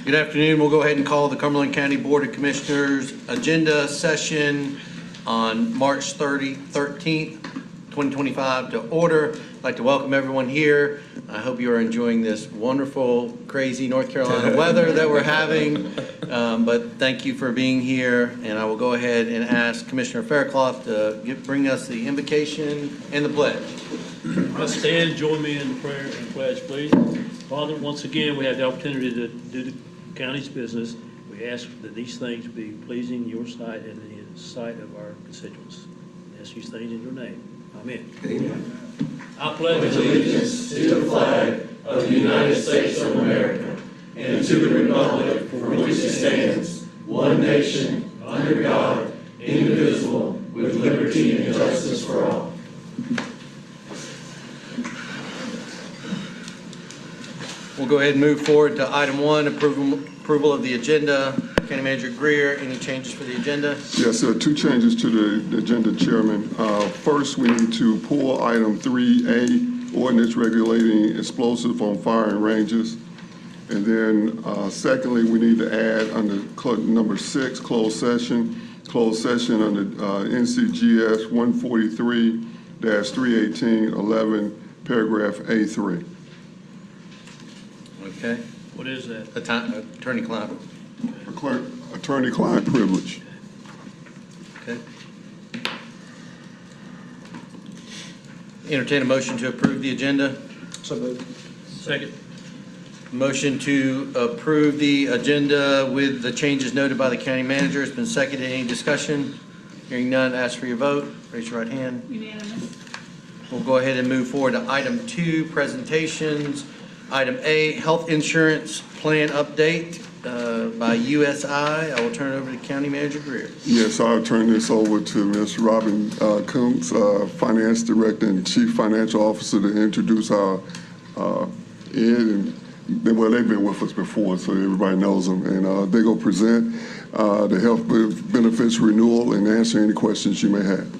Good afternoon. We'll go ahead and call the Cumberland County Board of Commissioners agenda session on March 13th, 2025 to order. I'd like to welcome everyone here. I hope you are enjoying this wonderful, crazy North Carolina weather that we're having. But thank you for being here. And I will go ahead and ask Commissioner Faircloth to bring us the invocation and the pledge. Let's stand, join me in the prayer and pledge, please. Father, once again, we have the opportunity to do the county's business. We ask that these things be pleasing in your sight and in the sight of our constituents. We ask these things in your name. Amen. Amen. I pledge allegiance to the flag of the United States of America and to the republic for which it stands, one nation, under God, indivisible, with liberty and justice for all. We'll go ahead and move forward to item 1, approval of the agenda. County Manager Greer, any changes for the agenda? Yes, there are 2 changes to the agenda, Chairman. First, we need to pull item 3A, ordinance regulating explosive on firing ranges. And then secondly, we need to add under number 6, closed session under NCGS 143-318-11, paragraph A3. Okay. What is that? Attorney-client. Attorney-client privilege. Okay. Entertain a motion to approve the agenda. So moved. Second. Motion to approve the agenda with the changes noted by the county manager has been seconded. Any discussion? Hearing none, ask for your vote. Raise your right hand. Unanimous. We'll go ahead and move forward to item 2, presentations. Item A, health insurance plan update by USI. I will turn it over to County Manager Greer. Yes, I'll turn this over to Ms. Robin Coombs, Finance Director and Chief Financial Officer, to introduce our ed. And well, they've been with us before, so everybody knows them. And they're going to present the health benefits renewal and answer any questions you may have.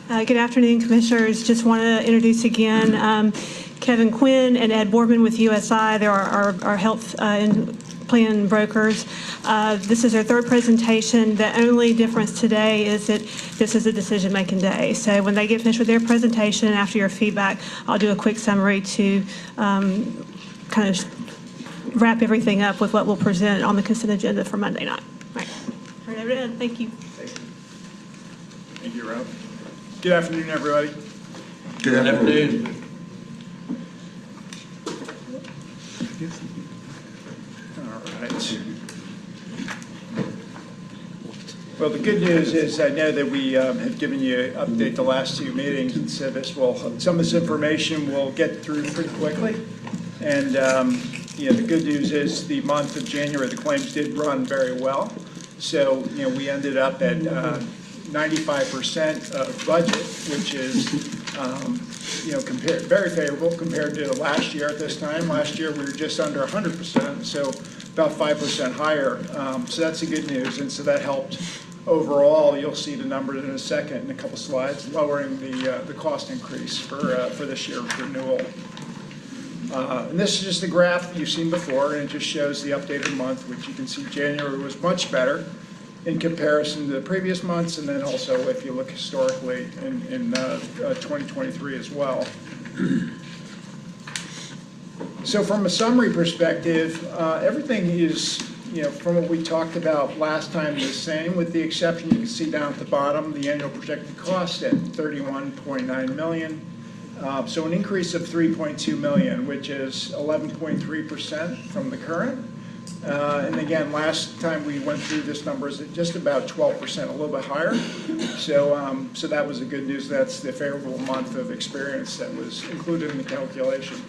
Good afternoon, Commissioners. Just want to introduce again Kevin Quinn and Ed Boardman with USI. They're our health plan brokers. This is our 3rd presentation. The only difference today is that this is a decision-making day. So when they get finished with their presentation, after your feedback, I'll do a quick summary to kind of wrap everything up with what we'll present on the consent agenda for Monday night. All right. Turn it over to Ed. Thank you. Thank you, Rob. Good afternoon, everybody. Good afternoon. All right. Well, the good news is I know that we have given you an update the last 2 meetings, and so some of this information will get through pretty quickly. And the good news is the month of January, the claims did run very well. So we ended up at 95% of budget, which is, very favorable compared to last year at this time. Last year we were just under 100%, so about 5% higher. So that's the good news, and so that helped overall. You'll see the numbers in a second in a couple slides, lowering the cost increase for this year's renewal. And this is just a graph you've seen before, and it just shows the updated month, which you can see January was much better in comparison to the previous months, and then also if you look historically in 2023 as well. So from a summary perspective, everything is, from what we talked about last time, the same, with the exception you can see down at the bottom, the annual projected cost at $31.9 million. So an increase of $3.2 million, which is 11.3% from the current. And again, last time we went through this number is just about 12%, a little bit higher. So, so that was the good news. That's the favorable month of experience that was included in the calculation.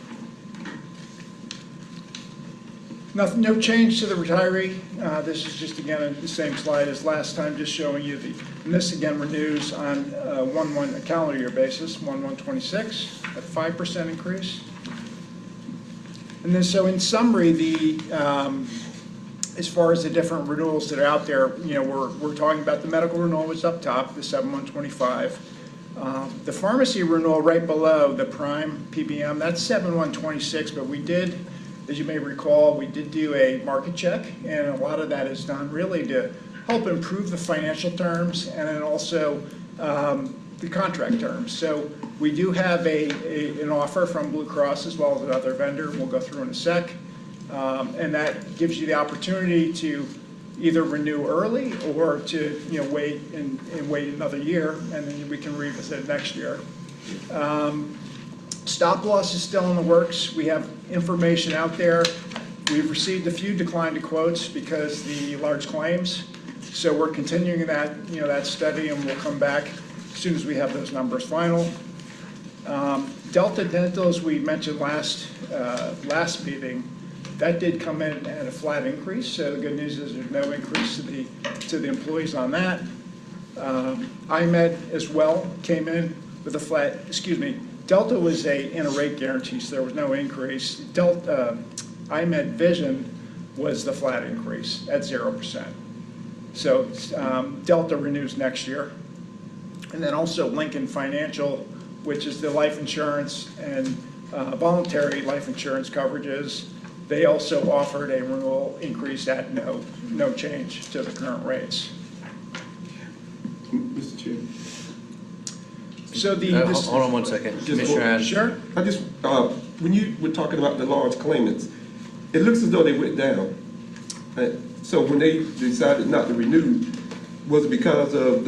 No change to the retiree. This is just, again, the same slide as last time, just showing you and this again renews on a calendar year basis, 1/1/26, at 5% increase. And then, so in summary, as far as the different renewals that are out there, we're talking about the medical renewal was up top, the 7/1/25. The pharmacy renewal right below the prime PBM, that's 7/126, but we did, as you may recall, we did do a market check, and a lot of that is done really to help improve the financial terms and then also the contract terms. So we do have an offer from Blue Cross as well as another vendor we'll go through in a sec. And that gives you the opportunity to either renew early or to wait and wait another year, and then we can revisit it next year. Stop loss is still in the works. We have information out there. We've received a few decline to quotes because the large claims. So we're continuing that that study, and we'll come back as soon as we have those numbers final. Delta Dental, as we mentioned last meeting, that did come in at a flat increase. So the good news is there's no increase to the employees on that. IMED as well came in with a flat. Delta was in a rate guarantee, so there was no increase. IMED Vision was the flat increase at 0%. So Delta renews next year. And then also Lincoln Financial, which is the life insurance and voluntary life insurance coverages. They also offered a renewal increase at no change to the current rates. Mr. Chair. So hold on one second, Commissioner Adams. Sure. I just, when you were talking about the large claimants, it looks as though they went down. So when they decided not to renew, was it because of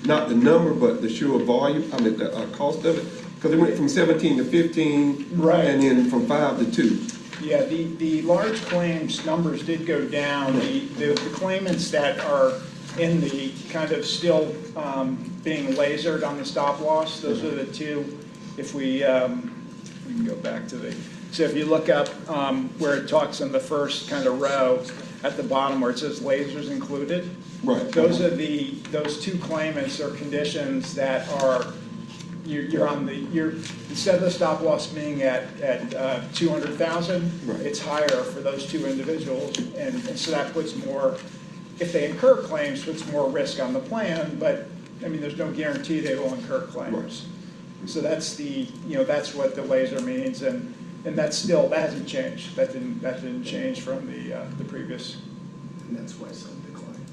not the number, but the sheer volume, the cost of it? Because it went from 17 to 15, right, and then from 5 to 2. Yeah, the large claims numbers did go down. Right. The claimants that are in the kind of still being lasered on the stop loss, those are the two. If we can go back to so if you look up where it talks in the first kind of row at the bottom where it says lasers included, right? Those are those two claimants or conditions that are you're instead of the stop loss being at 200,000, right, it's higher for those two individuals, and so that puts more, if they incur claims, puts more risk on the plan. But I mean, there's no guarantee they will incur claims. Right. So that's that's what the laser means, and that hasn't changed. That didn't change from the previous. And that's why some decline.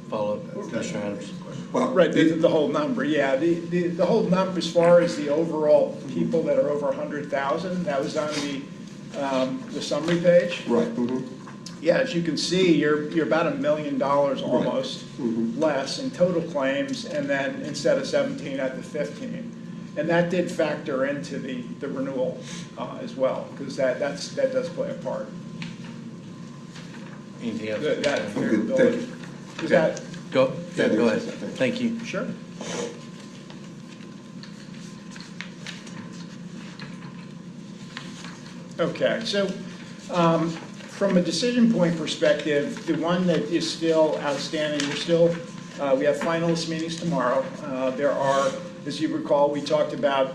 Follow up, Commissioner Adams. Well, right, the whole number, yeah. The whole number as far as the overall people that are over 100,000, that was on the summary page. Right. Mm-hmm. Yeah, as you can see, you're about $1 million almost, right, mm-hmm, less in total claims, and then instead of 17 at the 15. And that did factor into the renewal as well, because that does play a part. Anything else? That variability. Is that? Go ahead. Thank you. Sure. Okay, so from a decision point perspective, the one that is still outstanding, we have finalist meetings tomorrow. There are, as you recall, we talked about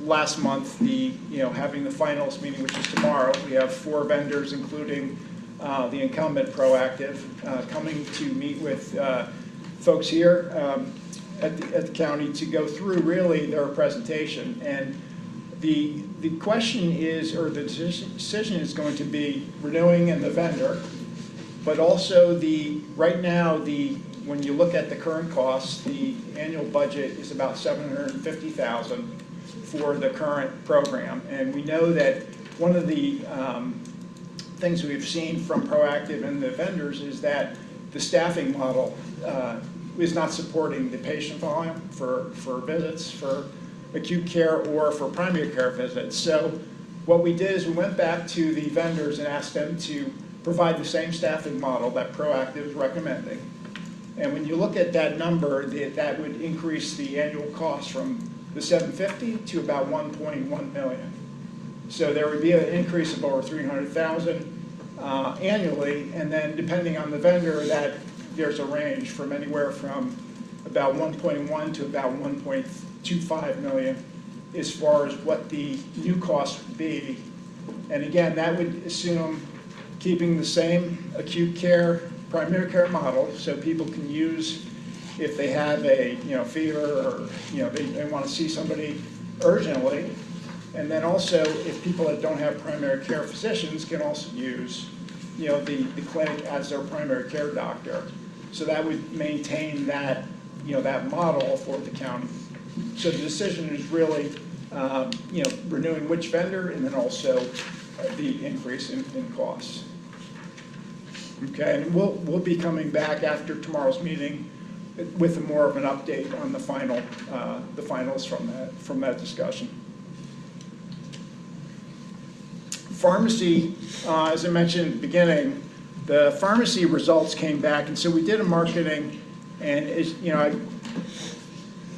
last month having the finalist meeting, which is tomorrow. We have 4 vendors, including the incumbent Proactive, coming to meet with folks here at the county to go through really their presentation. And the question is, or the decision is going to be renewing and the vendor, but also right now when you look at the current costs, the annual budget is about $750,000 for the current program. And we know that one of the things we've seen from Proactive and the vendors is that the staffing model is not supporting the patient volume for visits, for acute care or for primary care visits. So what we did is we went back to the vendors and asked them to provide the same staffing model that Proactive is recommending. And when you look at that number, that would increase the annual cost from the $750,000 to about $1.1 million. So there would be an increase of over $300,000 annually, and then depending on the vendor, there's a range from anywhere from about 1.1 to about 1.25 million as far as what the new cost would be. And again, that would assume keeping the same acute care, primary care model, so people can use if they have a, fever or, they want to see somebody urgently. And then also, if people that don't have primary care physicians can also use, the clinic as their primary care doctor. So that would maintain that, that model for the county. So the decision is really, renewing which vendor and then also the increase in costs. Okay, and we'll be coming back after tomorrow's meeting with more of an update on the finals from that discussion. Pharmacy, as I mentioned at the beginning, the pharmacy results came back, and so we did a marketing, and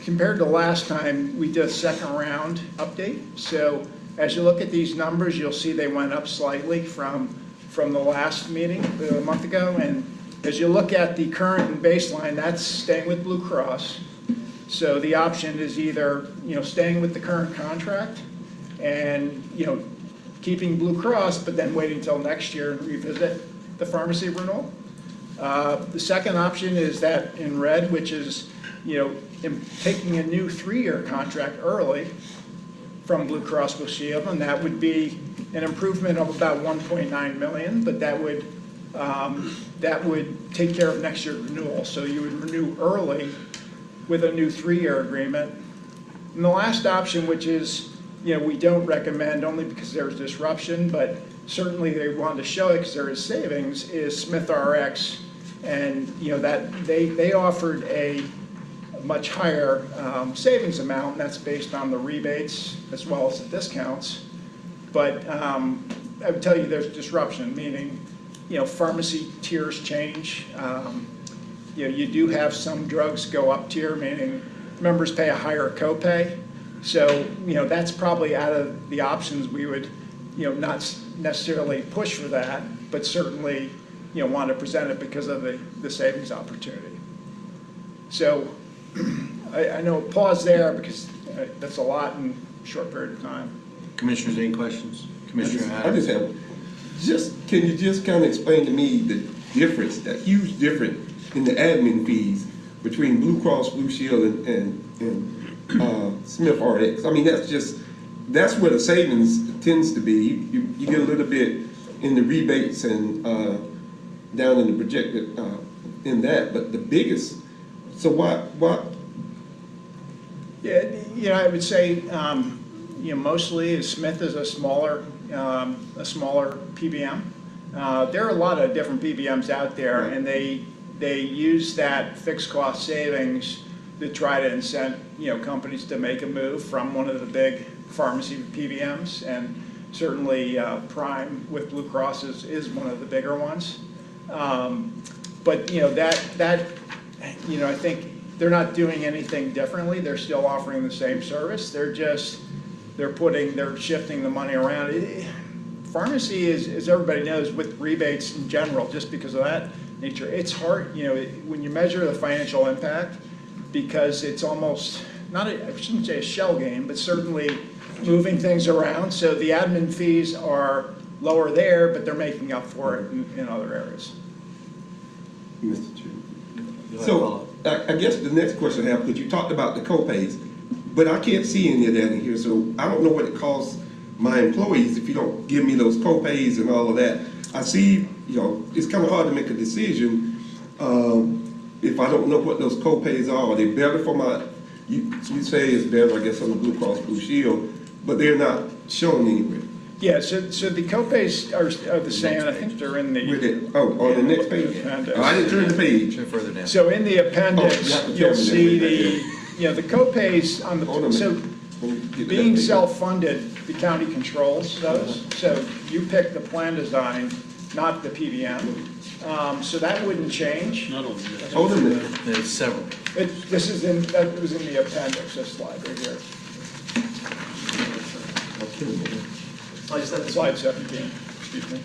compared to last time, we did a second round update. So as you look at these numbers, you'll see they went up slightly from the last meeting a month ago, and as you look at the current and baseline, that's staying with Blue Cross. So the option is either staying with the current contract and keeping Blue Cross, but then waiting until next year and revisit the pharmacy renewal. The second option is that in red, which is taking a new 3-year contract early from Blue Cross Blue Shield, and that would be an improvement of about 1.9 million, but that would take care of next year's renewal. So you would renew early with a new 3-year agreement. And the last option, which is we don't recommend only because there's disruption, but certainly they wanted to show it because there is savings, is Smith RX, and that they offered a much higher savings amount, and that's based on the rebates as well as the discounts. But I would tell you there's disruption, meaning pharmacy tiers change. You do have some drugs go up tier, meaning members pay a higher copay. So that's probably out of the options. We would not necessarily push for that, but certainly want to present it because of the savings opportunity. So I know pause there because that's a lot in a short period of time. Commissioners, any questions? Commissioner I Adams? just have, can you just kind of explain to me the difference, that huge difference in the admin fees between Blue Cross Blue Shield and Smith RX? I mean, that's where the savings tends to be. You get a little bit in the rebates and down in the projected in that, but the biggest. So what? Yeah, I would say mostly Smith is a smaller PBM. There are a lot of different PBMs out there, right, and they use that fixed cost savings to try to incent companies to make a move from one of the big pharmacy PBMs, and certainly Prime with Blue Cross is one of the bigger ones. But I think they're not doing anything differently. They're still offering the same service. They're shifting the money around. Pharmacy is, as everybody knows, with rebates in general, just because of that nature, it's hard, when you measure the financial impact, because it's almost, I shouldn't say a shell game, but certainly moving things around. So the admin fees are lower there, but they're making up for it in other areas. Mr. Chairman. So I guess the next question I have, because you talked about the co-pays, but I can't see any of that in here, so I don't know what it costs my employees if you don't give me those co-pays and all of that. I see, it's kind of hard to make a decision if I don't know what those co-pays are. Are they better for you say it's better, I guess, on the Blue Cross Blue Shield, but they're not shown anywhere. Yeah, so the co-pays are the same, and I think they're in the... on the next page? Oh, I didn't turn the page. Further down. So in the appendix, you'll see the co-pays on the... So being self-funded, the county controls those. So you pick the plan design, not the PBM. So that wouldn't change. Not on this. Hold a minute. There's several. That was in the appendix, this slide right here. Slide 17, excuse me.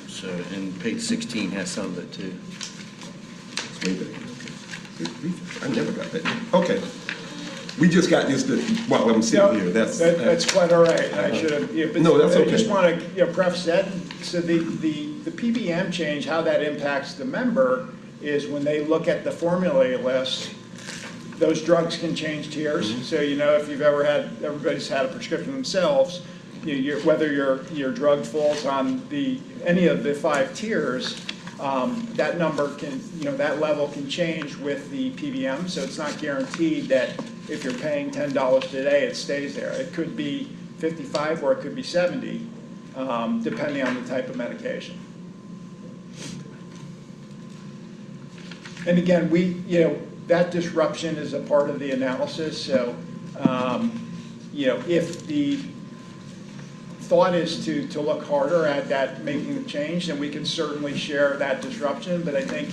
So, and page 16 has some of it too. I never got that. Okay. We just got this while I'm sitting here. That's quite all right. I should have, yeah, but No, that's I just okay. want to, preface that. So the PBM change, how that impacts the member is when they look at the formulary list, those drugs can change tiers. Mm-hmm. So, if you've ever everybody's had a prescription themselves, whether your drug falls on any of the 5 tiers, that number can, that level can change with the PBM. So it's not guaranteed that if you're paying $10 today, it stays there. It could be 55 or it could be 70, depending on the type of medication. And again, that disruption is a part of the analysis. So, if the thought is to look harder at that, making the change, then we can certainly share that disruption. But I think,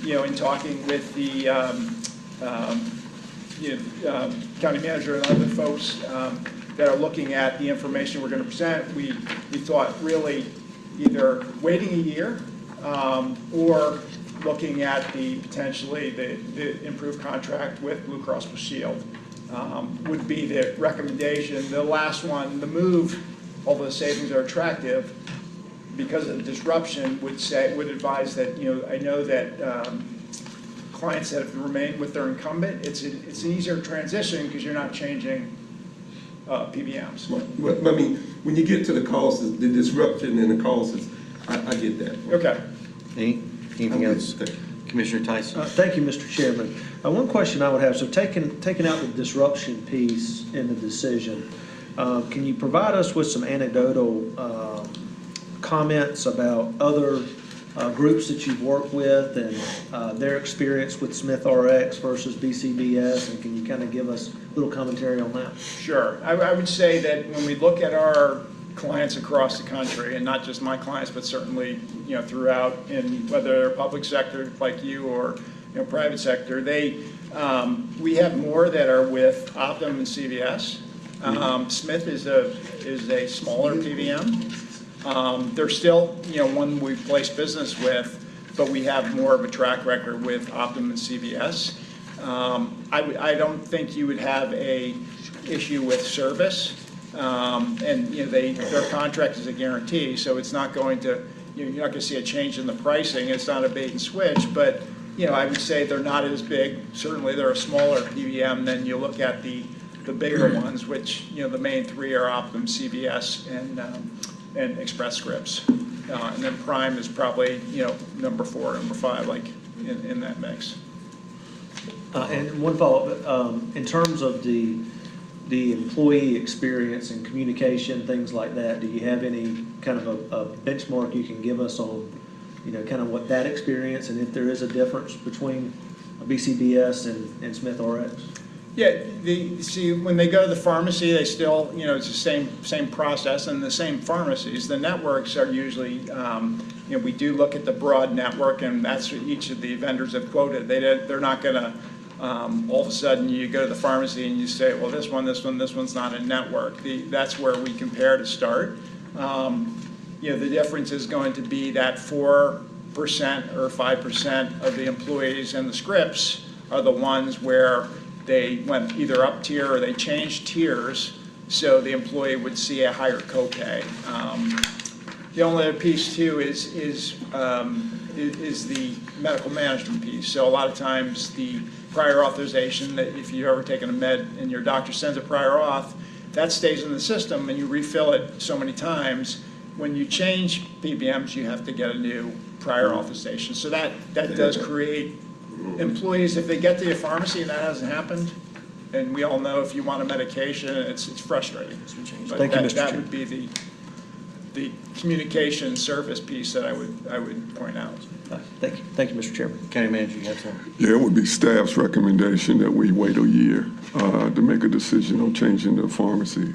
in talking with the county manager and other folks that are looking at the information we're going to present, we thought really either waiting a year or looking at potentially the improved contract with Blue Cross Blue Shield would be the recommendation. The last one, the move, although the savings are attractive, because of the disruption, would advise that, I know that clients that have remained with their incumbent, it's an easier transition because you're not changing PBMs. But I mean, when you get to the costs, the disruption and the costs, I get that. Okay. Anything else? Commissioner Tyson? Thank you, Mr. Chairman. One question I would have, so taking out the disruption piece in the decision, can you provide us with some anecdotal comments about other groups that you've worked with and their experience with Smith RX versus BCBS, and can you kind of give us a little commentary on that? Sure. I would say that when we look at our clients across the country, and not just my clients, but certainly throughout, in whether they're public sector like you or private sector, we have more that are with Optum and CVS. Smith is a smaller PBM. They're still one we've placed business with, but we have more of a track record with Optum and CVS. I don't think you would have a issue with service. And their contract is a guarantee, so it's not going to, you're not going to see a change in the pricing. It's not a bait and switch, but I would say they're not as big. Certainly, they're a smaller PBM than you look at the bigger ones, which the main 3 are Optum, CVS, and Express Scripts, and then Prime is probably number 4, number 5, like in that mix. And one follow-up, in terms of the employee experience and communication, things like that, do you have any kind of a benchmark you can give us on, kind of what that experience, and if there is a difference between a BCBS and Smith RX? Yeah, see, when they go to the pharmacy, they still, it's the same process, and the same pharmacies. The networks are usually, we do look at the broad network, and that's what each of the vendors have quoted. They're not going to, all of a sudden, you go to the pharmacy and you say, well, this one's not a network. That's where we compare to start. The difference is going to be that 4% or 5% of the employees and the scripts are the ones where they went either up tier or they changed tiers, so the employee would see a higher copay. The only other piece too is the medical management piece. So a lot of times the prior authorization, that if you've ever taken a med and your doctor sends a prior auth, that stays in the system and you refill it so many times. When you change PBMs, you have to get a new prior authorization. So that does create employees, if they get to your pharmacy and that hasn't happened, and we all know if you want a medication, it's frustrating. But Thank you, Mr. that Chair. would be the communication service piece that I would point out. Thank you, Mr. Chairman. County Manager, you have something? Yeah, it would be staff's recommendation that we wait a year to make a decision on changing the pharmacy.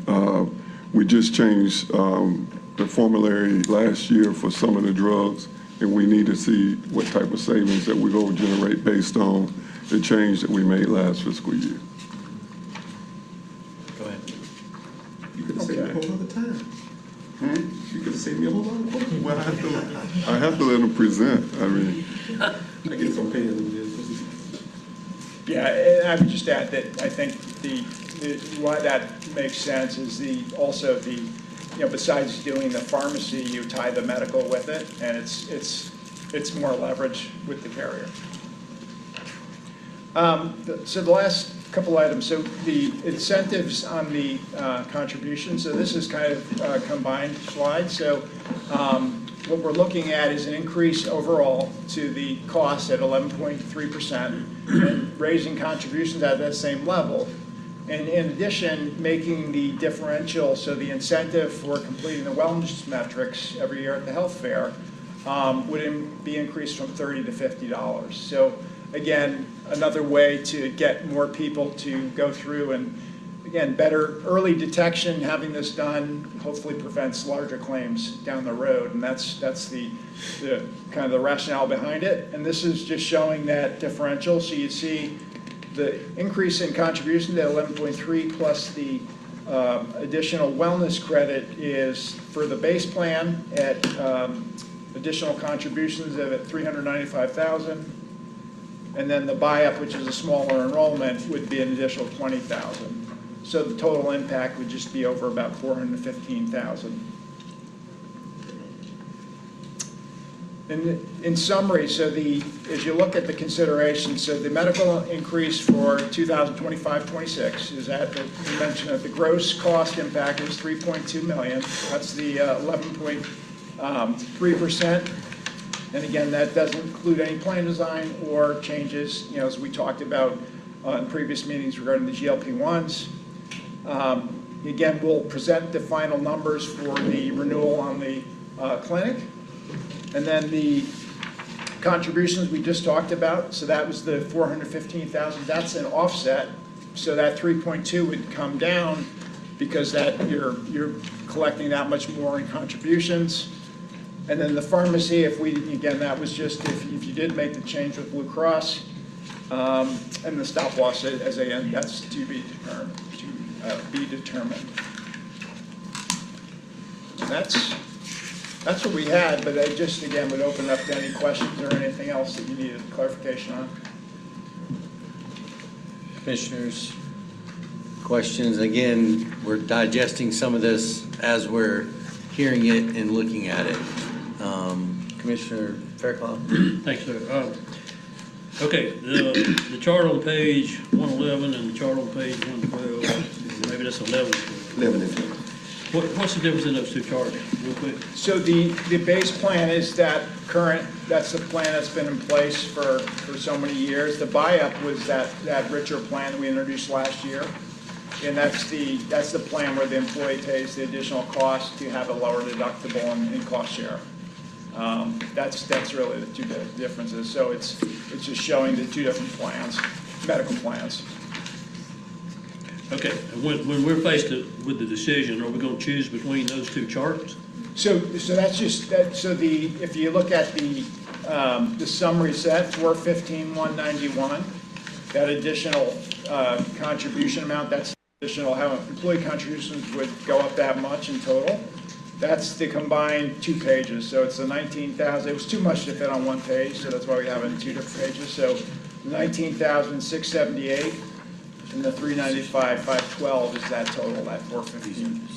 We just changed the formulary last year for some of the drugs, and we need to see what type of savings that we're going to generate based on the change that we made last fiscal year. Go ahead. You could have saved me a whole other time. You could have saved me a whole other time. Well, I have to let them present. I mean, I guess I'm paying them this. Yeah, and I would just add that I think why that makes sense is also besides doing the pharmacy, you tie the medical with it, and it's more leverage with the carrier. So the last couple items, so the incentives on the contribution, so this is kind of a combined slide. So what we're looking at is an increase overall to the cost at 11.3% and raising contributions at that same level. And in addition, making the differential, so the incentive for completing the wellness metrics every year at the health fair would be increased from $30 to $50. So again, another way to get more people to go through, and again, better early detection, having this done hopefully prevents larger claims down the road, and that's the kind of the rationale behind it. And this is just showing that differential. So you see the increase in contribution to 11.3 plus the additional wellness credit is for the base plan at additional contributions at $395,000. And then the buy-up, which is a smaller enrollment, would be an additional $20,000. So the total impact would just be over about $415,000. In summary, so as you look at the considerations, so the medical increase for 2025-26 is at you mentioned that the gross cost impact is $3.2 million. That's the 11.3%. And again, that doesn't include any plan design or changes, as we talked about in previous meetings regarding the GLP-1s. Again, we'll present the final numbers for the renewal on the clinic. And then the contributions we just talked about, so that was the $415,000. That's an offset, so that 3.2 would come down because that you're collecting that much more in contributions. And then the pharmacy, that was just if you did make the change with Blue Cross, and the stop loss as a end, that's to be determined. And that's what we had, but I just again would open up to any questions or anything else that you needed clarification on. Commissioners, questions? Again, we're digesting some of this as we're hearing it and looking at it. Commissioner Fairclough. Thanks, sir. Okay, the chart on page 111 and the chart on page 112, maybe that's 11. 11 and 12. What's the difference in those two charts, real quick? So the base plan is that's the plan that's been in place for so many years. The buy-up was that richer plan that we introduced last year. And that's the plan where the employee pays the additional cost to have a lower deductible and cost share. That's really the two differences. So it's just showing the two different plans, medical plans. Okay, and when we're faced with the decision, are we going to choose between those two charts? So that's just that. So if you look at the summary set, 415,191, that additional contribution amount, that's additional how employee contributions would go up that much in total. That's the combined 2 pages. So it's the 19,000. It was too much to fit on 1 page, so that's why we have it in 2 different pages. So 19,678 and the 395,512 is that total, that 415.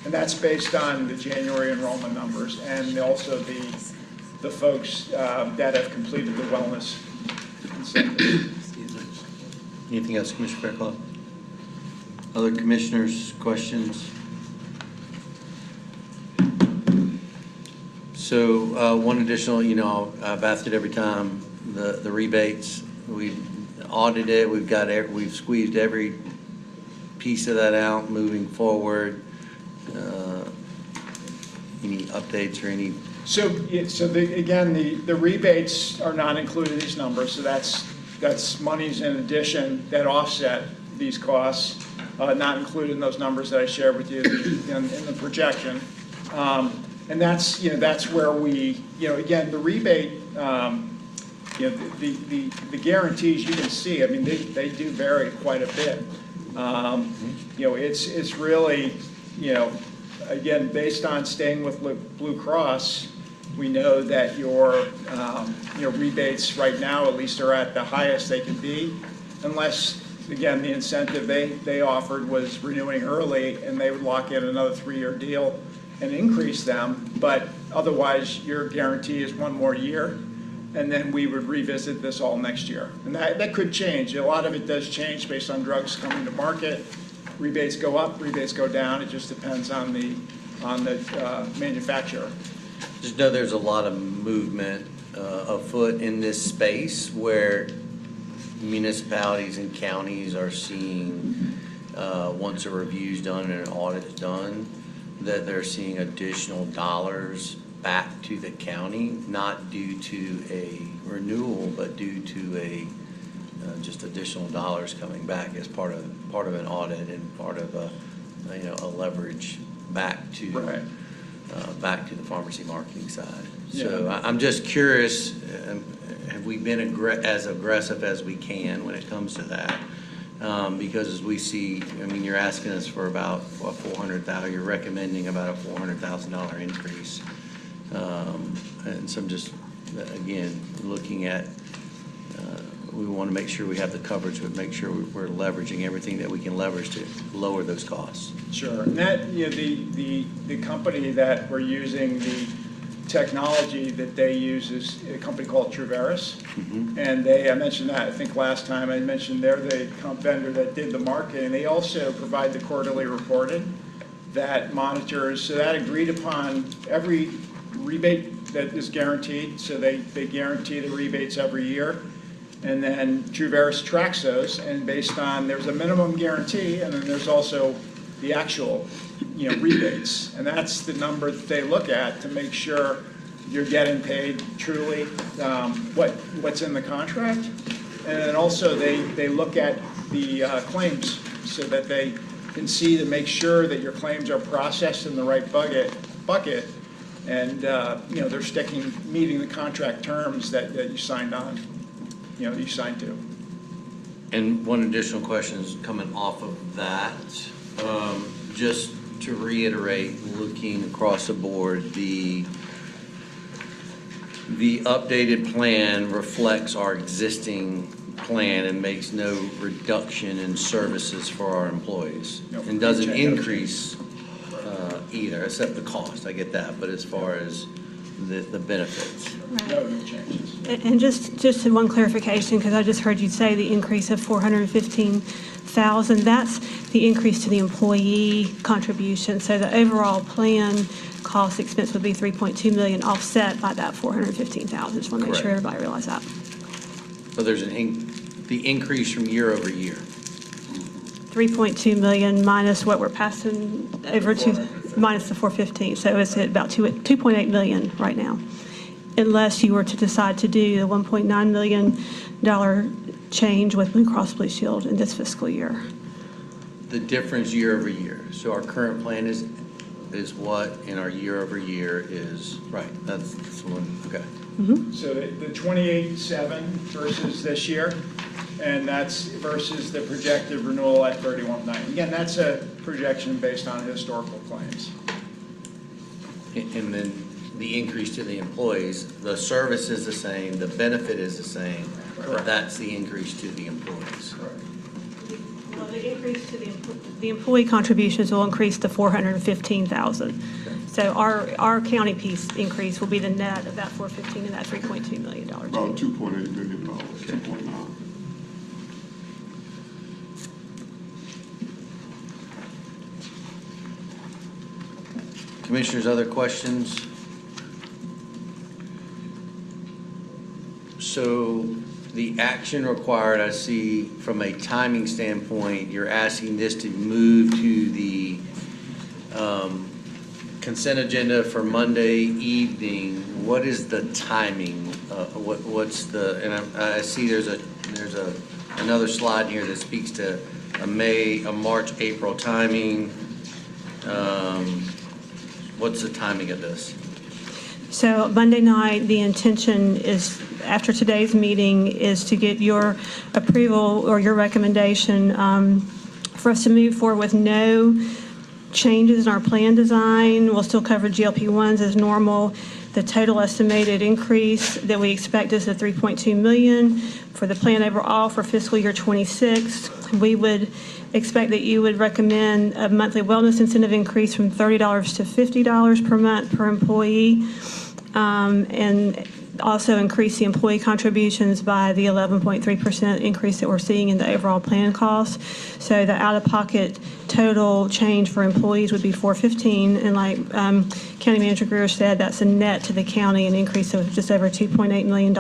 And that's based on the January enrollment numbers and also the folks that have completed the wellness incentive. Anything else, Commissioner Fairclough? Other commissioners, questions? So one additional, I've asked it every time, the rebates, we've audited, we've squeezed every piece of that out moving forward. Any updates or any? So the rebates are not included in these numbers, so that's monies in addition that offset these costs, not included in those numbers that I shared with you in the projection. And that's where we, again, the rebate, the guarantees you can see, I mean, they do vary quite a bit. It's really, again, based on staying with Blue Cross, we know that your rebates right now at least are at the highest they can be, unless again, the incentive they offered was renewing early, and they would lock in another 3-year deal and increase them, but otherwise, your guarantee is 1 more year, and then we would revisit this all next year. And that could change. A lot of it does change based on drugs coming to market. Rebates go up, rebates go down. It just depends on the manufacturer. Just know there's a lot of movement afoot in this space where municipalities and counties are seeing, once a review's done and an audit's done, that they're seeing additional dollars back to the county, not due to a renewal, but due to just additional dollars coming back as part of an audit and part of a leverage back to Right. back to the pharmacy marketing side. Yeah. So I'm just curious, have we been as aggressive as we can when it comes to that? Because as we see, I mean, you're asking us for about $400,000. You're recommending about a $400,000 increase. And so I'm just, again, looking at, we want to make sure we have the coverage, but make sure we're leveraging everything that we can leverage to lower those costs. Sure. And that, the company that we're using, the technology that they use is a company called Traveris. And I mentioned that, I think last time I mentioned they're the vendor that did the marketing. They also provide the quarterly reporting that monitors, so that agreed upon every rebate that is guaranteed, so they guarantee the rebates every year. And then Traveris tracks those, and based on, there's a minimum guarantee, and then there's also the actual, rebates. And that's the number that they look at to make sure you're getting paid truly what's in the contract. And then also they look at the claims so that they can see to make sure that your claims are processed in the right bucket, and they're meeting the contract terms that you signed on, you signed to. And one additional question is coming off of that. Just to reiterate, looking across the board, the updated plan reflects our existing plan and makes no reduction in services for our employees. Nope. And doesn't increase either, except the cost, I get that, but as far as the benefits. No changes. And just one clarification, because I just heard you say the increase of $415,000, that's the increase to the employee contribution. So the overall plan cost expense would be $3.2 million, offset by that $415,000. Just want to make sure Correct. everybody realize that. So there's the increase from year over year. 3.2 million minus what we're passing over to, minus the 415. So it's at about 2.8 million right now, unless you were to decide to do the $1.9 million change with Blue Cross Blue Shield in this fiscal year. The difference year over year. So our current plan is what, and our year over year is, right, that's the one, okay. So the 28.7 versus this year, and that's versus the projected renewal at 31.9. Again, that's a projection based on historical claims. And then the increase to the employees, the service is the same, the benefit is the same, but Correct. that's the increase to the employees. Well, the increase to the employee contributions will increase to $415,000. So our county piece increase will be the net of that $415 and that $3.2 million About change. $2.8 million, 2.9. Commissioners, other questions? So the action required, I see from a timing standpoint, you're asking this to move to the consent agenda for Monday evening. What is the timing? What's the, and I see there's another slide here that speaks to a March, April timing. What's the timing of this? So Monday night, the intention is, after today's meeting, is to get your approval or your recommendation for us to move forward with no changes in our plan design. We'll still cover GLP-1s as normal. The total estimated increase that we expect is the $3.2 million for the plan overall for fiscal year '26. We would expect that you would recommend a monthly wellness incentive increase from $30 to $50 per month per employee, and also increase the employee contributions by the 11.3% increase that we're seeing in the overall plan cost. So the out-of-pocket total change for employees would be $415, and like County Manager Greer said, that's a net to the county, an increase of just over $2.8 million.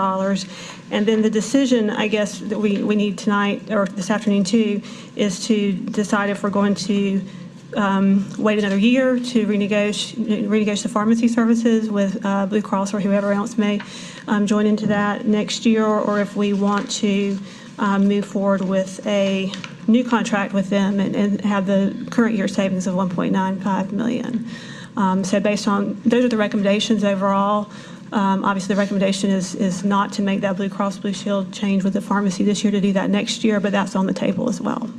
And then the decision, I guess, that we need tonight, or this afternoon too, is to decide if we're going to wait another year to renegotiate the pharmacy services with Blue Cross or whoever else may join into that next year, or if we want to move forward with a new contract with them and have the current year savings of $1.95 million. So based on, those are the recommendations overall. Obviously, the recommendation is not to make that Blue Cross Blue Shield change with the pharmacy this year, to do that next year, but that's on the table as well.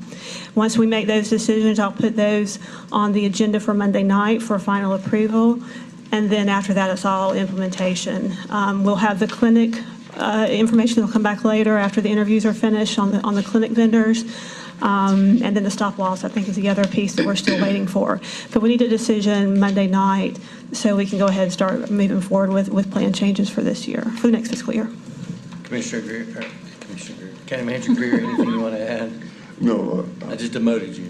Once we make those decisions, I'll put those on the agenda for Monday night for final approval, and then after that, it's all implementation. We'll have the clinic information that'll come back later after the interviews are finished on the clinic vendors. And then the stop loss, I think, is the other piece that we're still waiting for. But we need a decision Monday night so we can go ahead and start moving forward with plan changes for this year, for the next fiscal year. Commissioner Greer, County Manager Greer, anything you want to add? No, I just demoted you.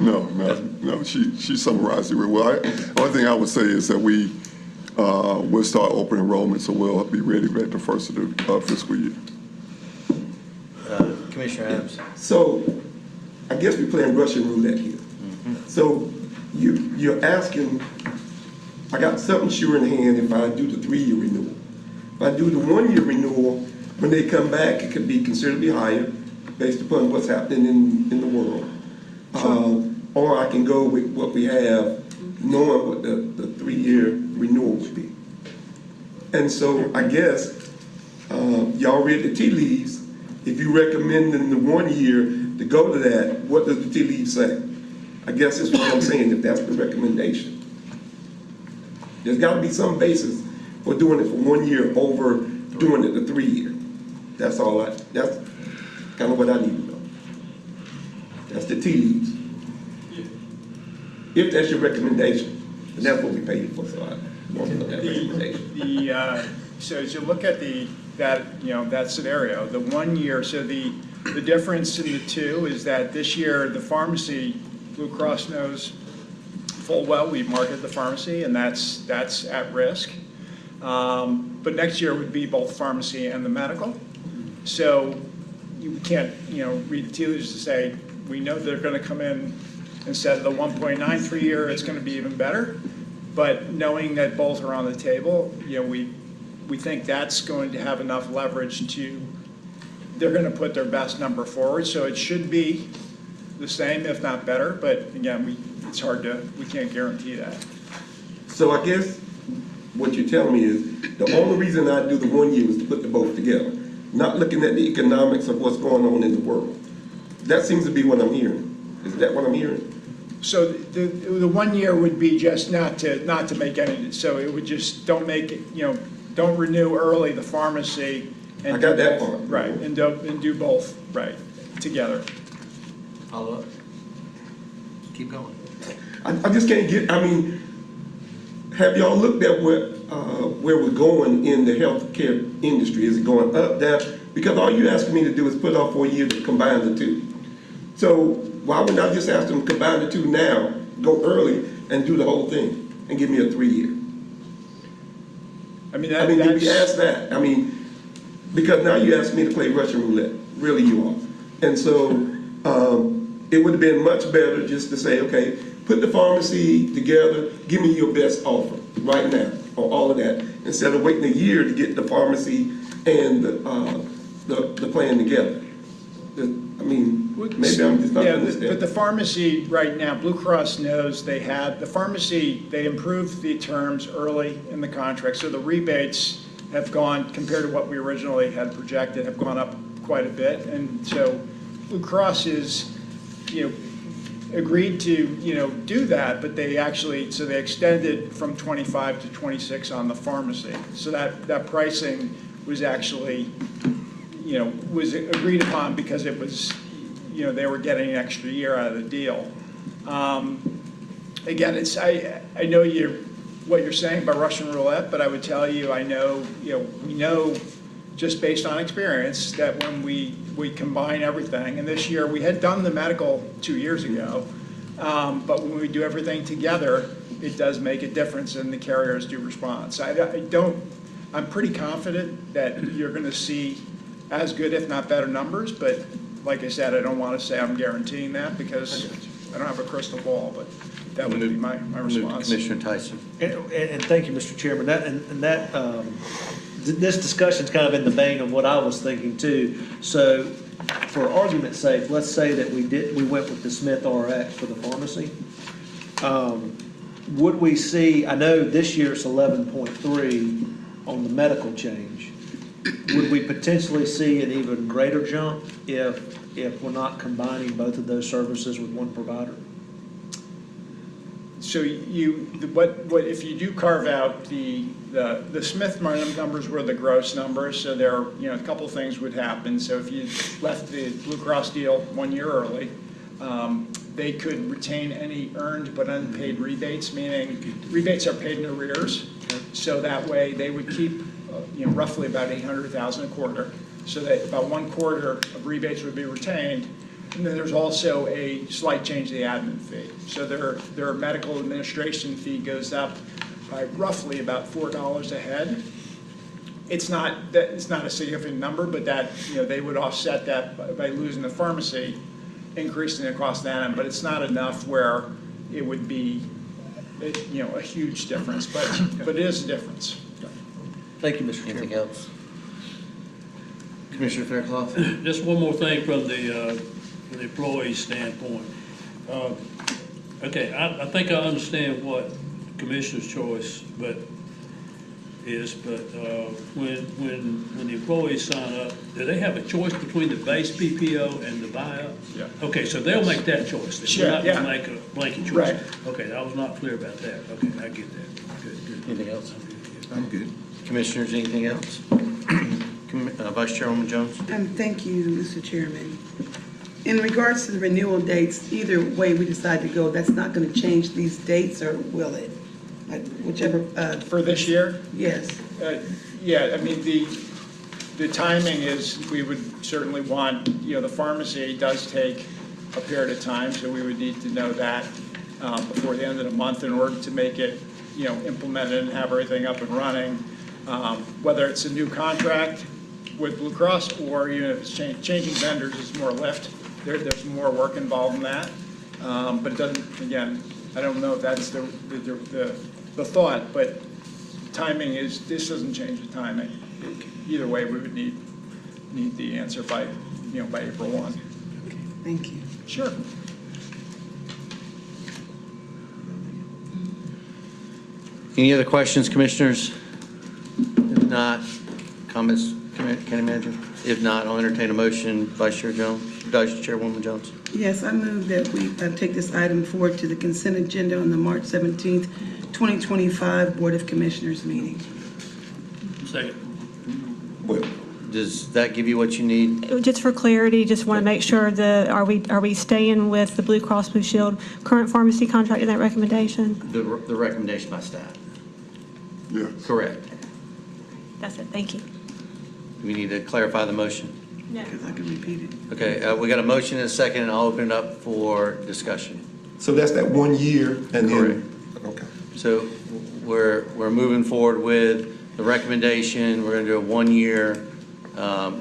no, she summarized it real well. One thing I would say is that we'll start open enrollment, so we'll be ready at the first of the fiscal year. Commissioner Adams. So, I guess we're playing Russian roulette here. So, you're asking, I got something sure in hand if I do the 3-year renewal. If I do the 1-year renewal, when they come back, it could be considerably higher based upon what's happening in the world. Or I can go with what we have, knowing what the 3-year renewal would be. And so I guess y'all read the tea leaves. If you recommend in the 1 year to go to that, what does the tea leaves say? I guess that's what I'm saying, if that's the recommendation. There's got to be some basis for doing it for 1 year over doing it the 3-year. That's kind of what I need to know. That's the tea leaves. If that's your recommendation, and that's what we pay you for, so I want to know that recommendation. So as you look at that scenario, the 1 year, so the difference in the two is that this year the pharmacy, Blue Cross knows full well we market the pharmacy, and that's at risk. But next year would be both pharmacy and the medical. So you can't read the tea leaves to say we know they're going to come in. Instead of the 1.93 year, it's going to be even better. But knowing that both are on the table, we think that's going to have enough leverage they're going to put their best number forward. So it should be the same, if not better. But again, we can't guarantee that. So I guess what you're telling me is the only reason I do the 1 year is to put the both together, not looking at the economics of what's going on in the world. That seems to be what I'm hearing. Is that what I'm hearing? So the 1 year would be just not to make any. So it would just don't renew early the pharmacy. And I got that part. Right, and do both right together. Follow up. Keep going. I just can't get. I mean, have y'all looked at where we're going in the healthcare industry? Is it going up, down? Because all you're asking me to do is put off for a year to combine the two. So why wouldn't I just ask them to combine the two now, go early, and do the whole thing, and give me a 3-year? Did we ask that? Because now you ask me to play Russian roulette. Really, you are. And so it would have been much better just to say, okay, put the pharmacy together, give me your best offer right now on all of that, instead of waiting a year to get the pharmacy and the plan together. Maybe I'm just not understanding. But the pharmacy right now, Blue Cross knows they improved the terms early in the contract, so the rebates have gone, compared to what we originally had projected, have gone up quite a bit. And so Blue Cross is, agreed to, do that, but they actually, so they extended from 25 to 26 on the pharmacy. So that pricing was actually, was agreed upon because it was, they were getting an extra year out of the deal. Again, I know what you're saying about Russian roulette, but I would tell you, I know, we know just based on experience that when we combine everything, and this year we had done the medical 2 years ago, but when we do everything together, it does make a difference and the carriers do respond. So I'm pretty confident that you're going to see as good, if not better numbers, but like I said, I don't want to say I'm guaranteeing that because I don't have a crystal ball, but that would be my Move to response. Commissioner Tyson. And thank you, Mr. Chairman. This discussion's kind of in the vein of what I was thinking too. So for argument's sake, let's say that we went with the Smith RX for the pharmacy. Would we see, I know this year it's 11.3 on the medical change. Would we potentially see an even greater jump if we're not combining both of those services with one provider? So what if you do carve out the Smith numbers were the gross numbers, so there are, a couple things would happen. So if you left the Blue Cross deal 1 year early, they could retain any earned but unpaid rebates, meaning rebates are paid in arrears. So that way they would keep, roughly about $800,000 a quarter. So that about 1/4 of rebates would be retained. And then there's also a slight change to the admin fee. So their medical administration fee goes up by roughly about $4 a head. It's not a significant number, but that they would offset that by losing the pharmacy, increasing the cost of that, but it's not enough where it would be a huge difference, but it is a difference. Thank you, Mr. Chairman. Anything else? Commissioner Fairclough? Just one more thing from the employee standpoint. Okay, I think I understand what Commissioner's choice is, but when the employees sign up, do they have a choice between the base PPO and the buyout? Yeah. Okay, so they'll make that choice. They're not going to make a blanket choice. Right. Okay, I was not clear about that. Okay, I get that. Good. Anything else? I'm good. Commissioners, anything else? Vice Chairwoman Jones? Thank you, Mr. Chairman. In regards to the renewal dates, either way we decide to go, that's not going to change these dates, or will it? Like whichever. For this year? Yes. Yeah, I mean, the timing is, we would certainly want, the pharmacy does take a period of time, so we would need to know that before the end of the month in order to make it, implemented and have everything up and running. Whether it's a new contract with Blue Cross or even if it's changing vendors, it's more lift. There's more work involved in that. But it doesn't, again, I don't know if that's the thought, but timing is, this doesn't change the timing. Either way, we would need the answer by April 1. Okay, thank you. Sure. Any other questions, Commissioners? If not, comments, County Manager? If not, I'll entertain a motion. Vice Chairwoman Jones? Yes, I move that we take this item forward to the consent agenda on the March 17th, 2025 Board of Commissioners meeting. Second. Well, Does that give you what you need? Just for clarity, just want to make sure are we staying with the Blue Cross Blue Shield current pharmacy contract in that recommendation? The recommendation by staff? Yes. Correct. That's it, thank you. We need to clarify the motion. Because I can repeat it. Okay, we got a motion and a second, and I'll open it up for discussion. so that's that 1 year and then, okay. So we're moving forward with the recommendation. We're going to do a 1 year,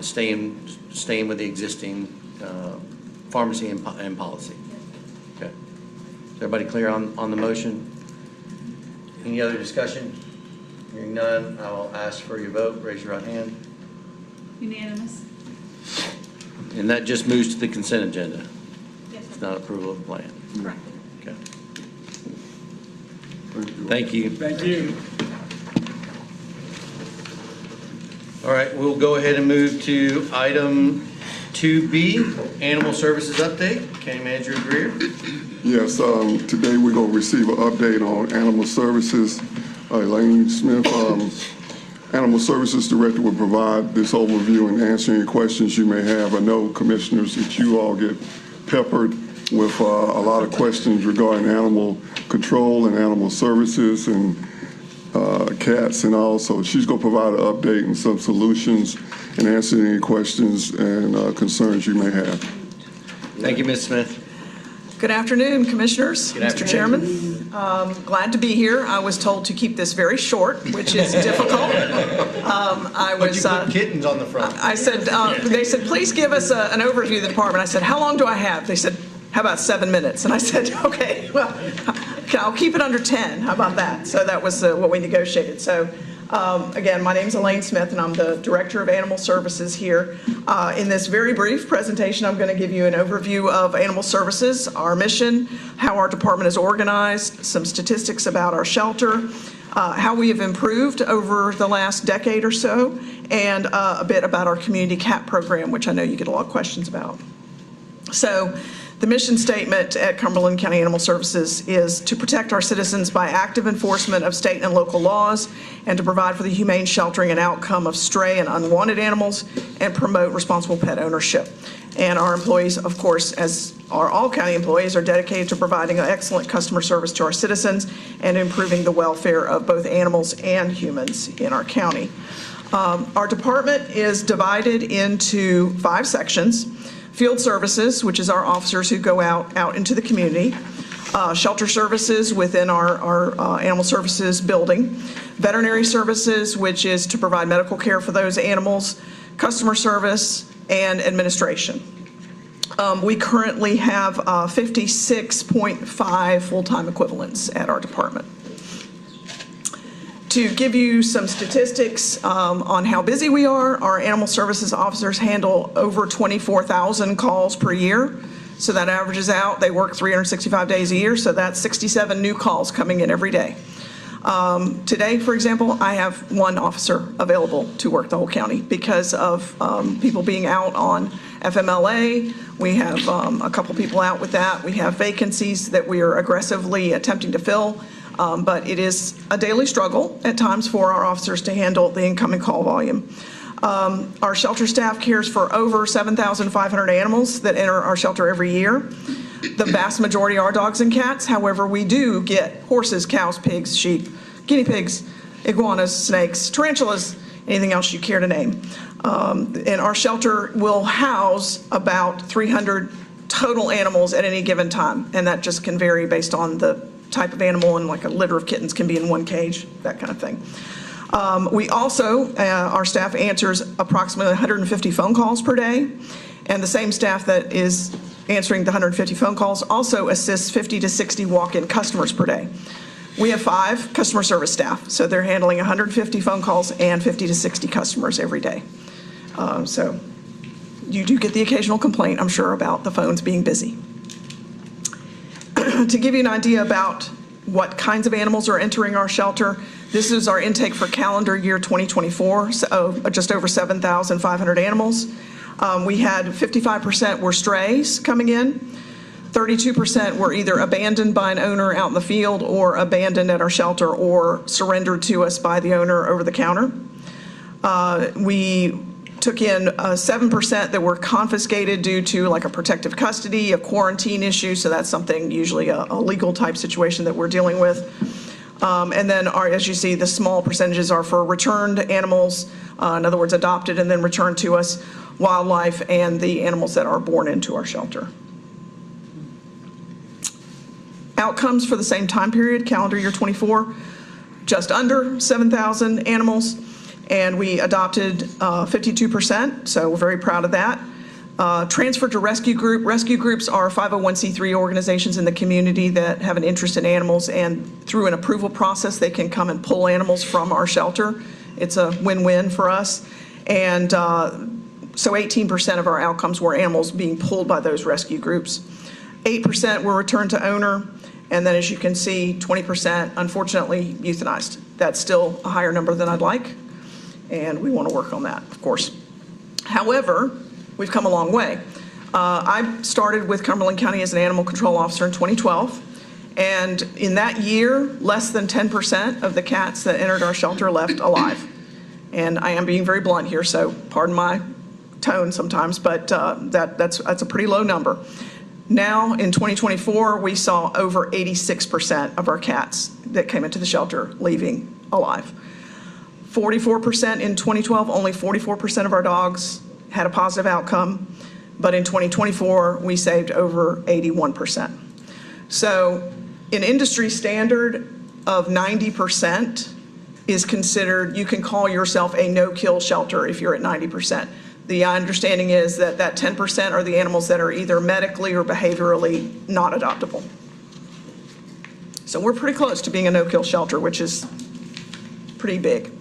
staying with the existing pharmacy and policy. Okay. Is everybody clear on the motion? Any other discussion? Hearing none, I will ask for your vote. Raise your right hand. Unanimous? And that just moves to the consent agenda. Yes, It's sir. not approval of the plan. Correct. Okay. Thank you. Thank you. Thank you. All right, we'll go ahead and move to item 2B, Animal Services Update. County Manager Greer. Yes, today we're going to receive an update on animal services. Elaine Smith, Animal Services Director, will provide this overview and answer any questions you may have. I know, Commissioners, that you all get peppered with a lot of questions regarding animal control and animal services and cats and all. So she's going to provide an update and some solutions and answer any questions and concerns you may have. Thank you, Ms. Smith. Good afternoon, Commissioners, Good Mr. afternoon. Chairman. Glad to be here. I was told to keep this very short, which is difficult. But you put kittens on the front. I said, they said, please give us an overview of the department. I said, how long do I have? They said, how about 7 minutes? And I said, okay, well, I'll keep it under 10. How about that? So that was what we negotiated. So again, my name's Elaine Smith, and I'm the Director of Animal Services here. In this very brief presentation, I'm going to give you an overview of animal services, our mission, how our department is organized, some statistics about our shelter, how we have improved over the last decade or so, and a bit about our community cat program, which I know you get a lot of questions about. So, the mission statement at Cumberland County Animal Services is to protect our citizens by active enforcement of state and local laws and to provide for the humane sheltering and outcome of stray and unwanted animals and promote responsible pet ownership. And our employees, of course, as are all county employees, are dedicated to providing excellent customer service to our citizens and improving the welfare of both animals and humans in our county. Our department is divided into 5 sections. Field services, which is our officers who go out into the community. Shelter services within our animal services building. Veterinary services, which is to provide medical care for those animals. Customer service and administration. We currently have 56.5 full-time equivalents at our department. To give you some statistics on how busy we are, our animal services officers handle over 24,000 calls per year. So that averages out, they work 365 days a year, so that's 67 new calls coming in every day. Today, for example, I have 1 officer available to work the whole county because of people being out on FMLA. We have a couple people out with that. We have vacancies that we are aggressively attempting to fill. But it is a daily struggle at times for our officers to handle the incoming call volume. Our shelter staff cares for over 7,500 animals that enter our shelter every year. The vast majority are dogs and cats. However, we do get horses, cows, pigs, sheep, guinea pigs, iguanas, snakes, tarantulas, anything else you care to name. And our shelter will house about 300 total animals at any given time, and that just can vary based on the type of animal, and like a litter of kittens can be in 1 cage, that kind of thing. We also, our staff answers approximately 150 phone calls per day, and the same staff that is answering the 150 phone calls also assists 50 to 60 walk-in customers per day. We have 5 customer service staff, so they're handling 150 phone calls and 50 to 60 customers every day. So you do get the occasional complaint, I'm sure, about the phones being busy. To give you an idea about what kinds of animals are entering our shelter, this is our intake for calendar year 2024, so just over 7,500 animals. We had 55% were strays coming in. 32% were either abandoned by an owner out in the field or abandoned at our shelter or surrendered to us by the owner over the counter. We took in 7% that were confiscated due to like a protective custody, a quarantine issue, so that's something usually a legal type situation that we're dealing with. And then, as you see, the small percentages are for returned animals, in other words, adopted and then returned to us, wildlife, and the animals that are born into our shelter. Outcomes for the same time period, calendar year 24, just under 7,000 animals. And we adopted 52%, so we're very proud of that. Transferred to rescue group. Rescue groups are 501c3 organizations in the community that have an interest in animals, and through an approval process, they can come and pull animals from our shelter. It's a win-win for us. And so 18% of our outcomes were animals being pulled by those rescue groups. 8% were returned to owner, and then as you can see, 20% unfortunately euthanized. That's still a higher number than I'd like, and we want to work on that, of course. However, we've come a long way. I started with Cumberland County as an animal control officer in 2012. And in that year, less than 10% of the cats that entered our shelter left alive. And I am being very blunt here, so pardon my tone sometimes, but that's a pretty low number. Now, in 2024, we saw over 86% of our cats that came into the shelter leaving alive. 44% in 2012, only 44% of our dogs had a positive outcome, but in 2024, we saved over 81%. So an industry standard of 90% is considered, you can call yourself a no-kill shelter if you're at 90%. The understanding is that that 10% are the animals that are either medically or behaviorally not adoptable. So we're pretty close to being a no-kill shelter, which is pretty big.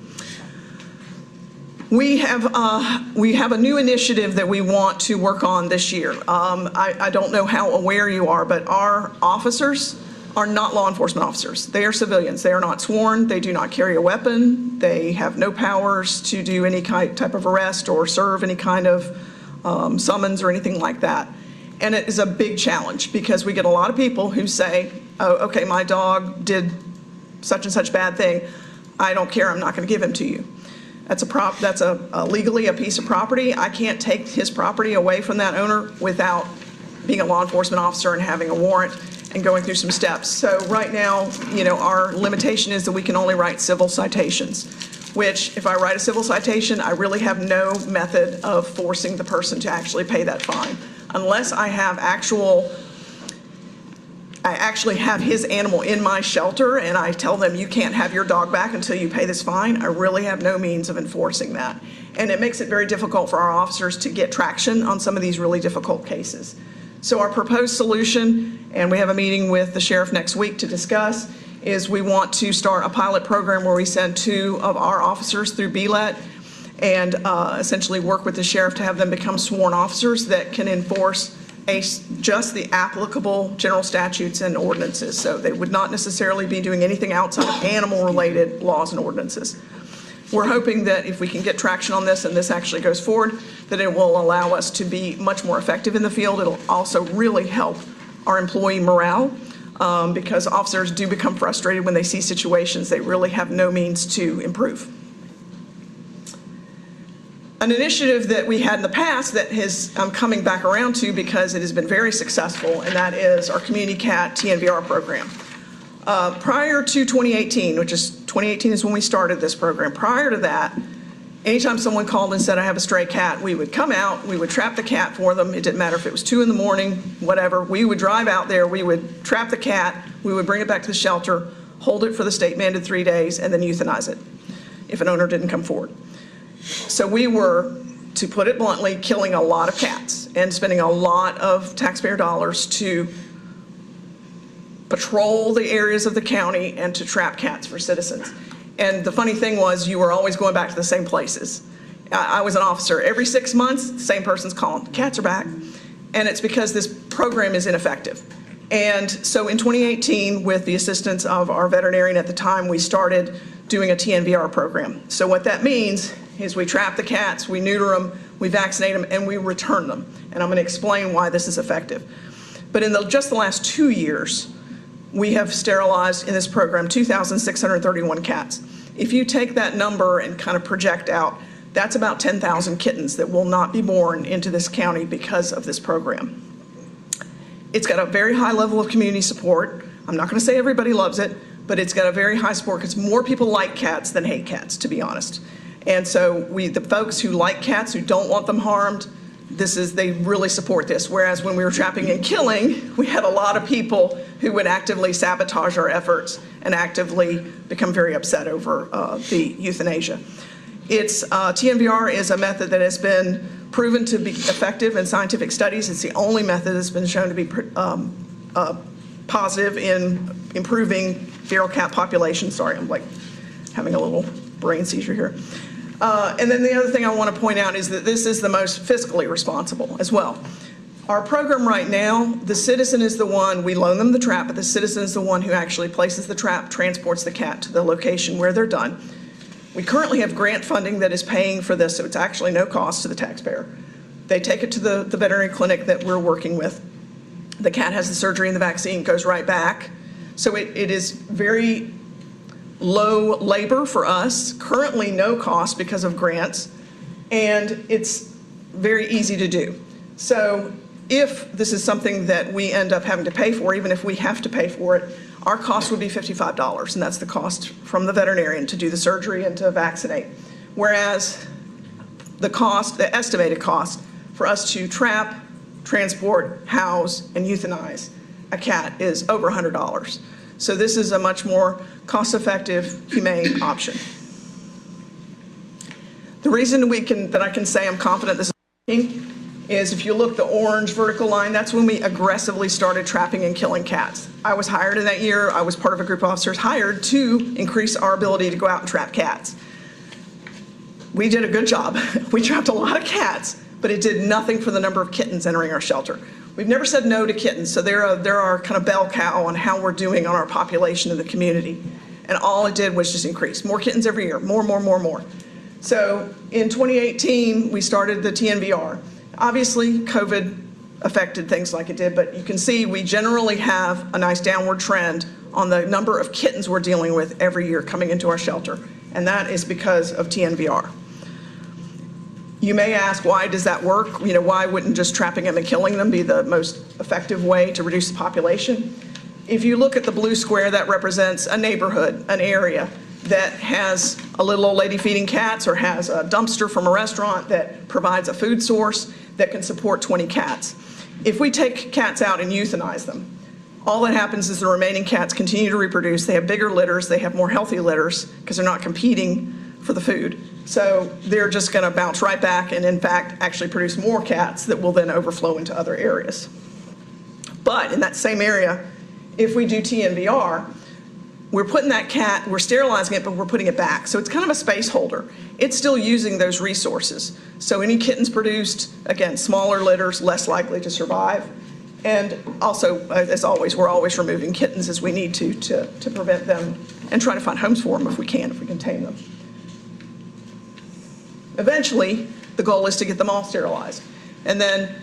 We have a new initiative that we want to work on this year. I don't know how aware you are, but our officers are not law enforcement officers. They are civilians. They are not sworn. They do not carry a weapon. They have no powers to do any type of arrest or serve any kind of summons or anything like that. And it is a big challenge because we get a lot of people who say, oh, okay, my dog did such and such bad thing. I don't care. I'm not going to give him to you. That's legally a piece of property. I can't take his property away from that owner without being a law enforcement officer and having a warrant and going through some steps. So right now, our limitation is that we can only write civil citations, which if I write a civil citation, I really have no method of forcing the person to actually pay that fine. Unless I actually have his animal in my shelter and I tell them you can't have your dog back until you pay this fine, I really have no means of enforcing that. And it makes it very difficult for our officers to get traction on some of these really difficult cases. So our proposed solution, and we have a meeting with the sheriff next week to discuss, is we want to start a pilot program where we send 2 of our officers through BLET and essentially work with the sheriff to have them become sworn officers that can enforce just the applicable general statutes and ordinances. So they would not necessarily be doing anything outside of animal-related laws and ordinances. We're hoping that if we can get traction on this and this actually goes forward, that it will allow us to be much more effective in the field. It'll also really help our employee morale because officers do become frustrated when they see situations they really have no means to improve. An initiative that we had in the past that I'm coming back around to because it has been very successful, and that is our Community Cat TNVR program. Prior to 2018, 2018 is when we started this program. Prior to that, anytime someone called and said, I have a stray cat, we would come out, we would trap the cat for them. It didn't matter if it was 2 in the morning, whatever. We would drive out there, we would trap the cat, we would bring it back to the shelter, hold it for the state-mandated 3 days, and then euthanize it if an owner didn't come forward. So we were, to put it bluntly, killing a lot of cats and spending a lot of taxpayer dollars to patrol the areas of the county and to trap cats for citizens. And the funny thing was, you were always going back to the same places. I was an officer. Every 6 months, the same person's calling, cats are back. And it's because this program is ineffective. And so in 2018, with the assistance of our veterinarian at the time, we started doing a TNVR program. So what that means is we trap the cats, we neuter them, we vaccinate them, and we return them. And I'm going to explain why this is effective. But in just the last 2 years, we have sterilized in this program 2,631 cats. If you take that number and kind of project out, that's about 10,000 kittens that will not be born into this county because of this program. It's got a very high level of community support. I'm not going to say everybody loves it, but it's got a very high support because more people like cats than hate cats, to be honest. And so the folks who like cats, who don't want them harmed, they really support this. Whereas when we were trapping and killing, we had a lot of people who would actively sabotage our efforts and actively become very upset over the euthanasia. TNVR is a method that has been proven to be effective in scientific studies. It's the only method that's been shown to be positive in improving feral cat populations. Sorry, I'm like having a little brain seizure here. And then the other thing I want to point out is that this is the most fiscally responsible as well. Our program right now, the citizen is the one, we loan them the trap, but the citizen is the one who actually places the trap, transports the cat to the location where they're done. We currently have grant funding that is paying for this, so it's actually no cost to the taxpayer. They take it to the veterinary clinic that we're working with. The cat has the surgery and the vaccine, goes right back. So it is very low labor for us, currently no cost because of grants, and it's very easy to do. So if this is something that we end up having to pay for, even if we have to pay for it, our cost would be $55, and that's the cost from the veterinarian to do the surgery and to vaccinate. Whereas the estimated cost for us to trap, transport, house, and euthanize a cat is over $100. So this is a much more cost-effective, humane option. The reason that I can say I'm confident this is working is if you look the orange vertical line, that's when we aggressively started trapping and killing cats. I was hired in that year. I was part of a group of officers hired to increase our ability to go out and trap cats. We did a good job. We trapped a lot of cats, but it did nothing for the number of kittens entering our shelter. We've never said no to kittens, so they're our kind of bell cow on how we're doing on our population in the community. And all it did was just increase. More kittens every year, more. So in 2018, we started the TNVR. Obviously, COVID affected things like it did, but you can see we generally have a nice downward trend on the number of kittens we're dealing with every year coming into our shelter, and that is because of TNVR. You may ask, why does that work? You know, why wouldn't just trapping them and killing them be the most effective way to reduce the population? If you look at the blue square, that represents a neighborhood, an area that has a little old lady feeding cats or has a dumpster from a restaurant that provides a food source that can support 20 cats. If we take cats out and euthanize them, all that happens is the remaining cats continue to reproduce. They have bigger litters, they have more healthy litters because they're not competing for the food. So they're just going to bounce right back and in fact actually produce more cats that will then overflow into other areas. But in that same area, if we do TNVR, we're putting that cat, we're sterilizing it, but we're putting it back. So it's kind of a space holder. It's still using those resources. So any kittens produced, again, smaller litters, less likely to survive. And also, as always, we're always removing kittens as we need to prevent them and try to find homes for them if we can tame them. Eventually, the goal is to get them all sterilized. And then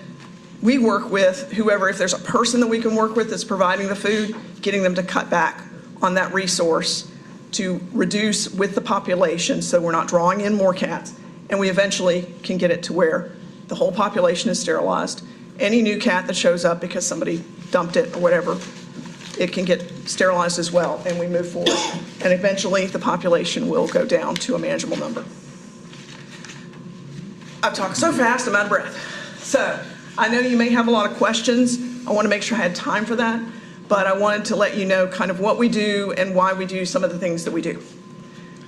we work with whoever, if there's a person that we can work with that's providing the food, getting them to cut back on that resource to reduce with the population so we're not drawing in more cats. And we eventually can get it to where the whole population is sterilized. Any new cat that shows up because somebody dumped it or whatever, it can get sterilized as well, and we move forward. And eventually the population will go down to a manageable number. I've talked so fast, I'm out of breath. So I know you may have a lot of questions. I want to make sure I had time for that, but I wanted to let you know kind of what we do and why we do some of the things that we do.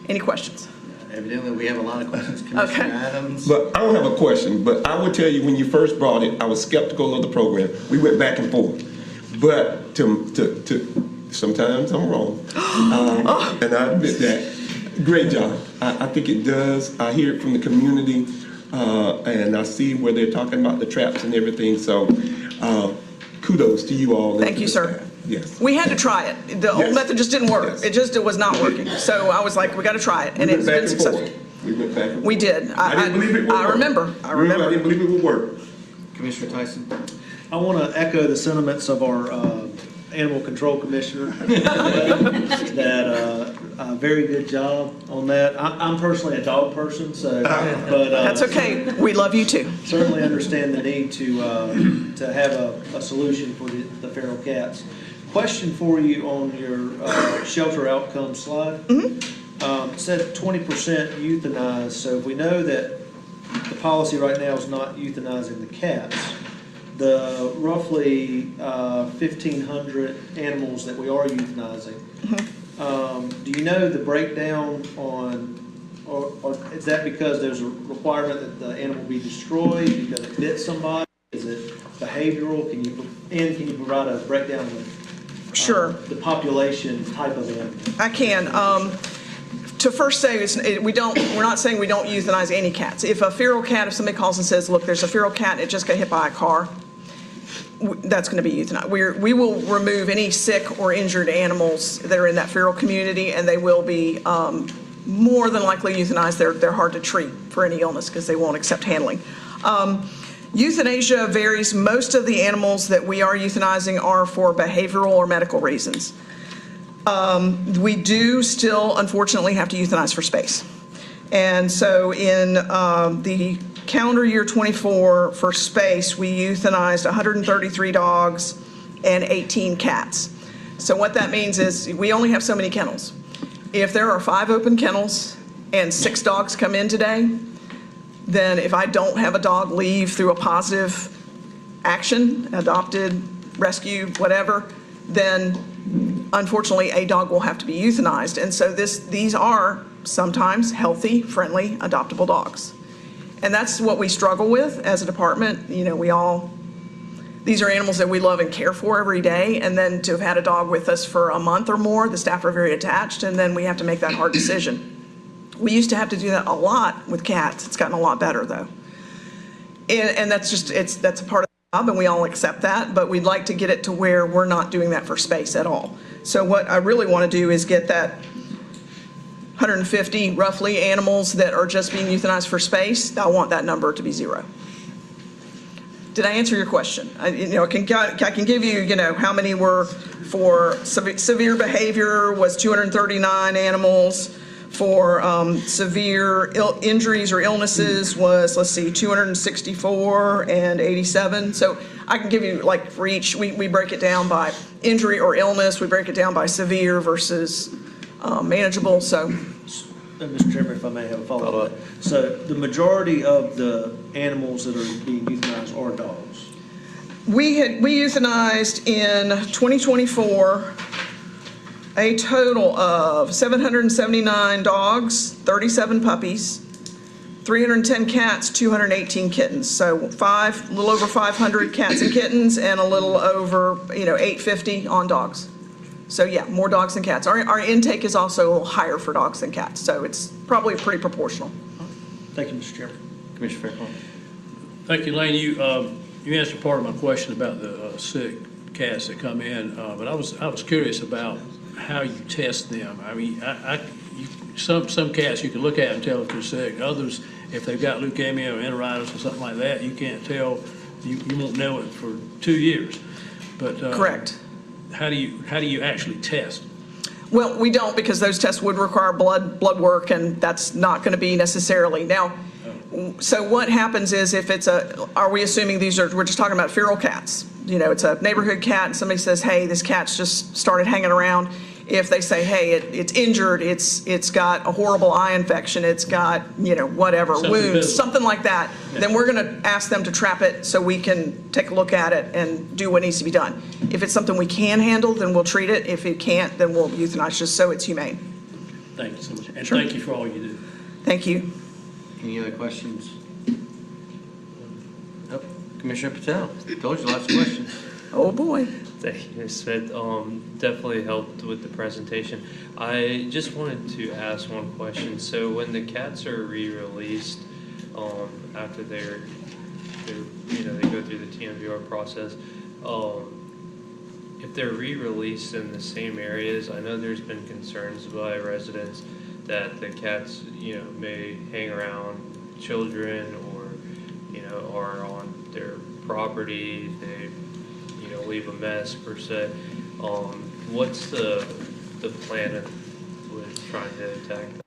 Any questions? Evidently, we have a lot of questions. Commissioner Adams? But I don't have a question, but I will tell you, when you first brought it, I was skeptical of the program. We went back and forth. But sometimes I'm wrong. And I admit that. Great job. I think it does. I hear it from the community, and I see where they're talking about the traps and everything. So kudos to you all. Thank you, sir. Yes. We had to try it. The old method just didn't work. Yes. It was not working. So I was like, we got to try it, and it's been successful. We went back and forth. We did. I didn't believe it would work. I remember. I didn't believe it would work. Commissioner Tyson? I want to echo the sentiments of our Animal Control Commissioner, that very good job on that. I'm personally a dog person, so, but. That's okay. We love you too. Certainly understand the need to have a solution for the feral cats. Question for you on your shelter outcome slide. It said 20% euthanized, so if we know that the policy right now is not euthanizing the cats, the roughly 1,500 animals that we are euthanizing, do you know the breakdown on, or is that because there's a requirement that the animal be destroyed because it bit somebody? Is it behavioral? Can you provide a breakdown of Sure. The population type of animal? I can. To first say, we're not saying we don't euthanize any cats. If a feral cat, if somebody calls and says, look, there's a feral cat and it just got hit by a car, that's going to be euthanized. We will remove any sick or injured animals that are in that feral community, and they will be more than likely euthanized. They're hard to treat for any illness because they won't accept handling. Euthanasia varies. Most of the animals that we are euthanizing are for behavioral or medical reasons. We do still, unfortunately, have to euthanize for space. And so in the calendar year 24 for space, we euthanized 133 dogs and 18 cats. So what that means is we only have so many kennels. If there are 5 open kennels and 6 dogs come in today, then if I don't have a dog leave through a positive action, adopted, rescue, whatever, then unfortunately a dog will have to be euthanized. And so these are sometimes healthy, friendly, adoptable dogs. And that's what we struggle with as a department. You know, these are animals that we love and care for every day, and then to have had a dog with us for a month or more, the staff are very attached, and then we have to make that hard decision. We used to have to do that a lot with cats. It's gotten a lot better, though. And that's a part of the job, and we all accept that, but we'd like to get it to where we're not doing that for space at all. So what I really want to do is get that 150, roughly, animals that are just being euthanized for space. I want that number to be 0. Did I answer your question? I can give you, how many were for severe behavior was 239 animals. For severe injuries or illnesses was, 264 and 87. So I can give you, like, for each, we break it down by injury or illness. We break it down by severe versus manageable. So, Mr. Chairman, if I may have a follow-up. So the majority of the animals that are being euthanized are dogs. we euthanized in 2024 a total of 779 dogs, 37 puppies, 310 cats, 218 kittens. So a little over 500 cats and kittens, and a little over 850 on dogs. So yeah, more dogs than cats. Our intake is also a little higher for dogs than cats, so it's probably pretty proportional. Thank you, Mr. Chairman. Commissioner Fairclough. Thank you, Lane. You answered part of my question about the sick cats that come in, but I was curious about how you test them. I mean, some cats you can look at and tell if they're sick. Others, if they've got leukemia or enteritis or something like that, you can't tell. You won't know it for 2 years. But Correct. How do you actually test? Well, we don't, because those tests would require blood work, and that's not going to be necessarily. Now, so what happens is, if are we assuming we're just talking about feral cats? It's a neighborhood cat, and somebody says, hey, this cat's just started hanging around. If they say, hey, it's injured, it's got a horrible eye infection, it's got, whatever, wounds, something like that, then we're going to ask them to trap it so we can take a look at it and do what needs to be done. If it's something we can handle, then we'll treat it. If it can't, then we'll euthanize, just so it's humane. Thank you so much. And Sure. Thank you for all you do. Thank you. Any other questions? Nope. Commissioner Patel, told you lots of questions. Oh, boy. Thank you, Ms. Smith. Definitely helped with the presentation. I just wanted to ask one question. So when the cats are re-released, after they go through the TNVR process, if they're re-released in the same areas, I know there's been concerns by residents that the cats, may hang around children or, are on their property. They leave a mess per se. What's the plan with trying to attack that?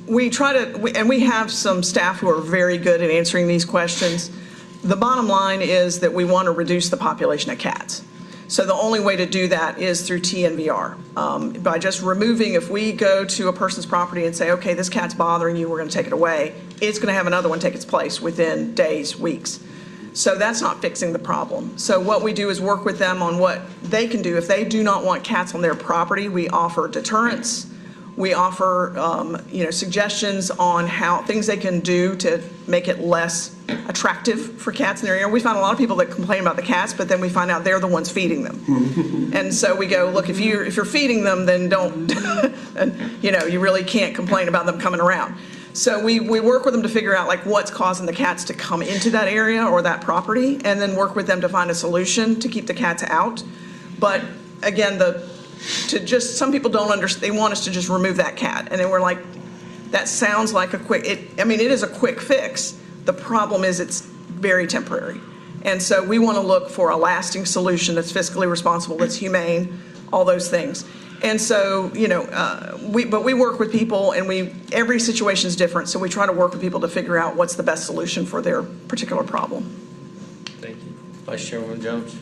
We try to, and we have some staff who are very good at answering these questions. The bottom line is that we want to reduce the population of cats. So the only way to do that is through TNVR. By just removing, if we go to a person's property and say, okay, this cat's bothering you, we're going to take it away, it's going to have another one take its place within days, weeks. So that's not fixing the problem. So what we do is work with them on what they can do. If they do not want cats on their property, we offer deterrence. We offer, suggestions on things they can do to make it less attractive for cats in their area. We find a lot of people that complain about the cats, but then we find out they're the ones feeding them. And so we go, look, if you're feeding them, then don't, you really can't complain about them coming around. So we work with them to figure out what's causing the cats to come into that area or that property, and then work with them to find a solution to keep the cats out. But again, some people don't understand. They want us to just remove that cat, and then we're like, that sounds like it is a quick fix. The problem is it's very temporary. And so we want to look for a lasting solution that's fiscally responsible, that's humane, all those things. And so, but we work with people, and every situation is different, so we try to work with people to figure out what's the best solution for their particular problem. Thank you. Vice Chairwoman Jones?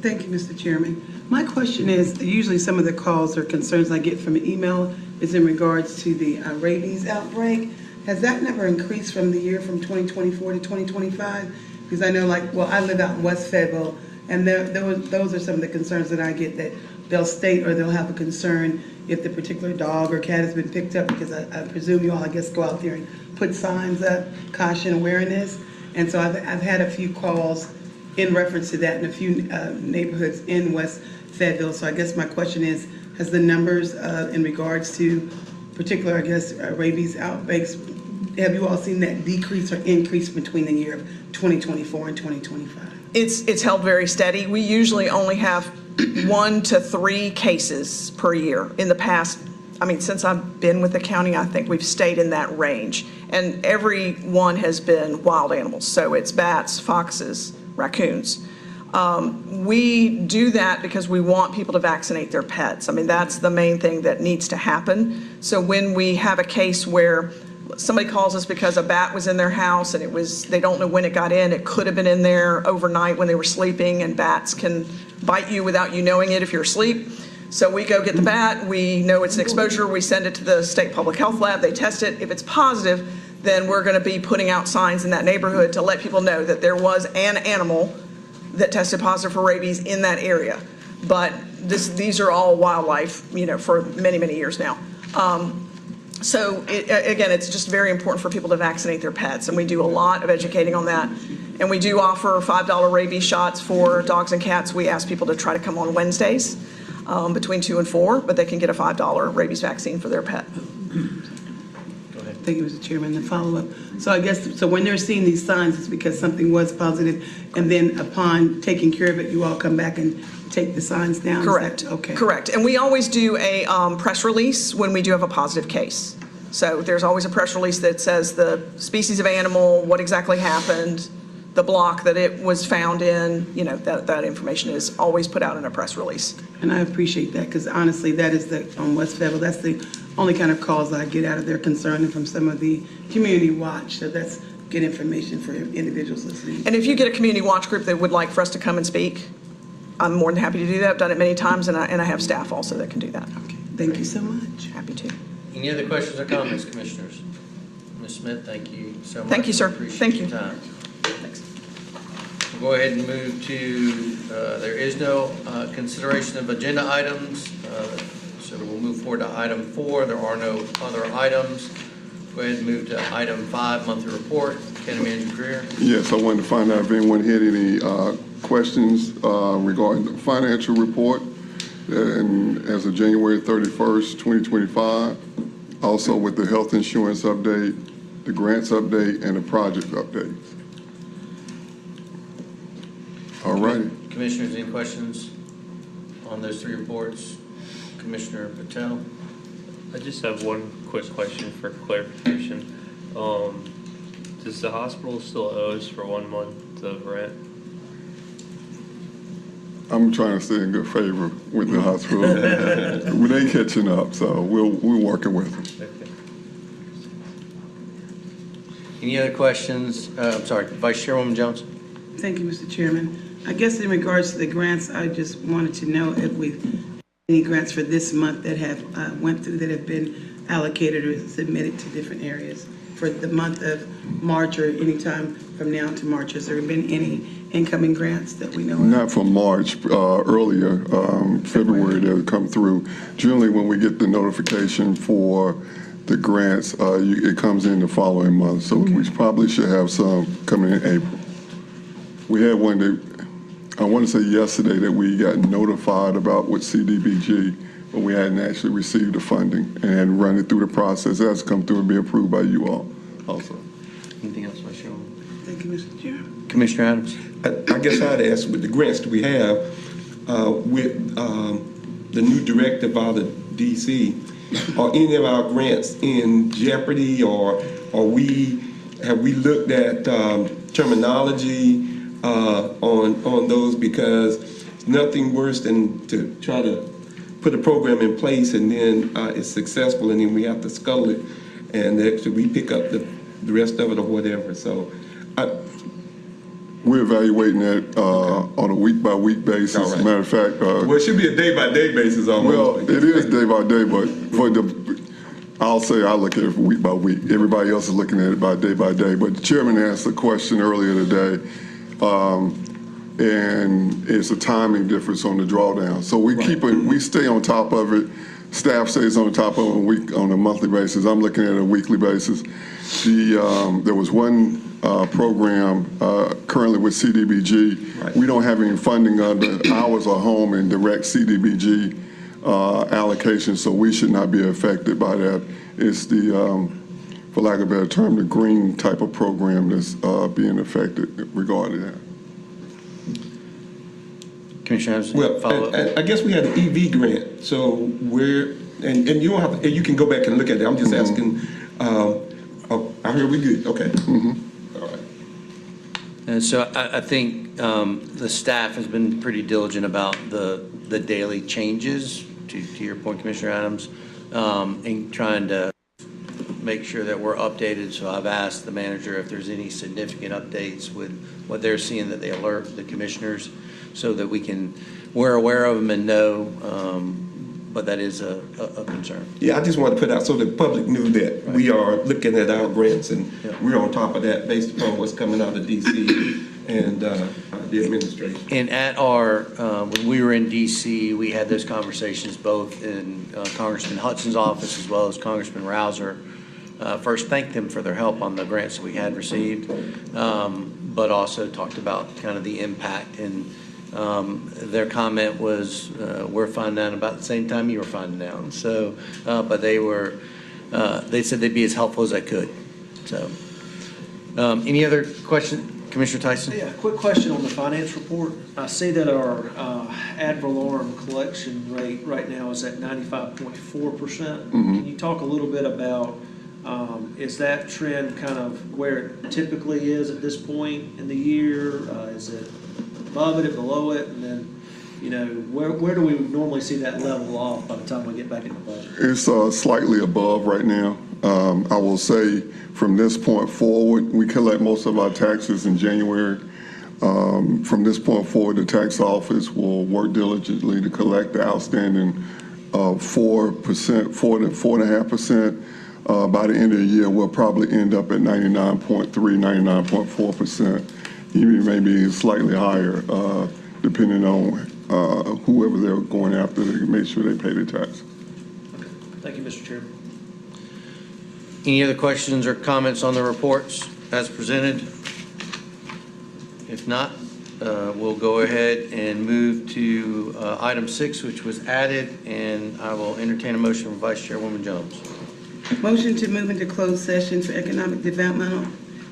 Thank you, Mr. Chairman. My question is, usually some of the calls or concerns I get from email is in regards to the rabies outbreak. Has that never increased from the year from 2024 to 2025? Because I know, I live out in West Fayetteville, and those are some of the concerns that I get, that they'll state or they'll have a concern if the particular dog or cat has been picked up, because I presume you all, I guess, go out there and put signs up, caution, awareness. And so I've had a few calls in reference to that in a few neighborhoods in West Fayetteville. So I guess my question is, has the numbers in regards to particular, rabies outbreaks, have you all seen that decrease or increase between the year of 2024 and 2025? It's held very steady. We usually only have 1 to 3 cases per year. In the past, since I've been with the county, I think we've stayed in that range. And every one has been wild animals. So it's bats, foxes, raccoons. We do that because we want people to vaccinate their pets. That's the main thing that needs to happen. So when we have a case where somebody calls us because a bat was in their house and they don't know when it got in, it could have been in there overnight when they were sleeping, and bats can bite you without you knowing it if you're asleep. So we go get the bat, we know it's an exposure, we send it to the state public health lab, they test it. If it's positive, then we're going to be putting out signs in that neighborhood to let people know that there was an animal that tested positive for rabies in that area. But these are all wildlife, for many, many years now. So again, it's just very important for people to vaccinate their pets, and we do a lot of educating on that. And we do offer $5 rabies shots for dogs and cats. We ask people to try to come on Wednesdays between 2 and 4, but they can get a $5 rabies vaccine for their pet. Thank you, Mr. Chairman. The follow-up. So I guess, when they're seeing these signs, it's because something was positive, and then upon taking care of it, you all come back and take the signs down? Correct. Okay. Correct. And we always do a press release when we do have a positive case. So there's always a press release that says the species of animal, what exactly happened, the block that it was found in, that information is always put out in a press release. And I appreciate that, because honestly, that is on West Fayetteville, that's the only kind of calls I get out of their concern, and from some of the community watch. So that's good information for individuals listening. And if you get a community watch group that would like for us to come and speak, I'm more than happy to do that. I've done it many times, and I have staff also that can do that. Okay. Thank you so much. Happy to. Any other questions or comments, commissioners? Ms. Smith, thank you so much. Thank you, sir. Appreciate Thank your you. time. Thanks. We'll go ahead and move to, there is no consideration of agenda items, so we'll move forward to item 4. There are no other items. Go ahead and move to item 5, monthly report. County Manager Greer. Yes, I wanted to find out if anyone had any questions regarding the financial report and as of January 31st, 2025. Also with the health insurance update, the grants update, and the project update. All righty. Commissioners, any questions on those 3 reports? Commissioner Patel. I just have one quick question for clarification. Does the hospital still owe us for 1 month of rent? I'm trying to stay in good favor with the hospital. They catching up, so we're working with them. Okay. Any other questions? I'm sorry, Vice Chairwoman Jones. Thank you, Mr. Chairman. I guess in regards to the grants, I just wanted to know if we've any grants for this month that have went through, that have been allocated or submitted to different areas for the month of March or any time from now to March. Has there been any incoming grants that we know of? Not from March, earlier, February that would come through. Generally, when we get the notification for the grants, it comes in the following month. So we probably should have some coming in April. We had one that, I want to say yesterday, that we got notified about with CDBG, but we hadn't actually received the funding and hadn't run it through the process. It has to come through and be approved by you all also. Anything else, Vice Chairwoman? Thank you, Mr. Chairman. Commissioner Adams. I guess I'd ask, with the grants that we have, with the new directive out of DC, are any of our grants in jeopardy, or have we looked at terminology on those, because it's nothing worse than to try to put a program in place and then it's successful and then we have to scuttle it and actually we pick up the rest of it or whatever. So we're evaluating that on a week-by-week basis. All right. Matter of fact, well, it should be a day-by-day basis almost. well, it is day by day, but I'll say I look at it week by week. Everybody else is looking at it by day. But the chairman asked a question earlier today, and it's a timing difference on the drawdown. So we stay on top of it. Staff stays on top of it on a monthly basis. I'm looking at a weekly basis. There was one program currently with CDBG. Right. We don't have any funding under Hours of Home and direct CDBG allocation, so we should not be affected by that. It's the, for lack of a better term, the green type of program that's being affected regarding that. Commissioner Adams, Well, follow up? I guess we had an EV grant, so and you don't have, you can go back and look at it. I'm just asking, I heard we good, okay. All right. And so I think the staff has been pretty diligent about the daily changes, to your point, Commissioner Adams, in trying to make sure that we're updated. So I've asked the manager if there's any significant updates with what they're seeing, that they alert the commissioners so that we're aware of them and know, but that is a concern. Yeah, I just want to put out so the public knew that we are looking at our grants and we're on top of that based upon what's coming out of DC and the administration. And at our, when we were in DC, we had those conversations both in Congressman Hudson's office as well as Congressman Rouser. First, thanked them for their help on the grants that we had received, but also talked about kind of the impact. And their comment was, we're finding out about the same time you were finding out. So, but they said they'd be as helpful as I could. So, any other questions? Commissioner Tyson? Yeah, quick question on the finance report. I see that our ad valorem collection rate right now is at 95.4%. Can you talk a little bit about, is that trend kind of where it typically is at this point in the year? Is it above it, below it? And then, you know, where do we normally see that level off by the time we get back in the budget? It's slightly above right now. I will say from this point forward, we collect most of our taxes in January. From this point forward, the tax office will work diligently to collect the outstanding 4%, 4.5%. By the end of the year, we'll probably end up at 99.3, 99.4%, even maybe slightly higher, depending on whoever they're going after to make sure they pay the tax. Okay. Thank you, Mr. Chairman. Any other questions or comments on the reports as presented? If not, we'll go ahead and move to item 6, which was added, and I will entertain a motion from Vice Chairwoman Jones. Motion to move into closed session for economic developmental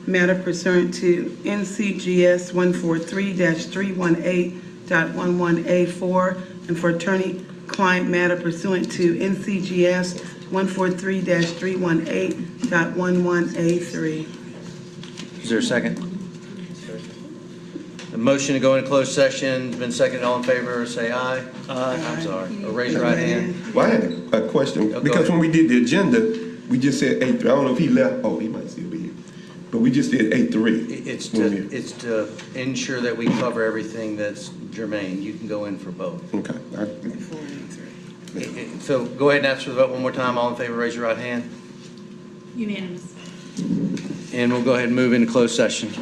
matter pursuant to NCGS 143-318.11A4 and for attorney-client matter pursuant to NCGS 143-318.11A3. Is there a second? The motion to go into closed session has been seconded. All in favor, say aye. Aye. I'm sorry. Or raise your right hand. Well, I had a question, Go because ahead. when we did the agenda, we just said A3. I don't know if he left. Oh, he might still be here. But we just did A3. It's to ensure that we cover everything that's germane. You can go in for both. Okay. So go ahead and ask for the vote one more time. All in favor, raise your right hand. Unanimous. And we'll go ahead and move into closed session.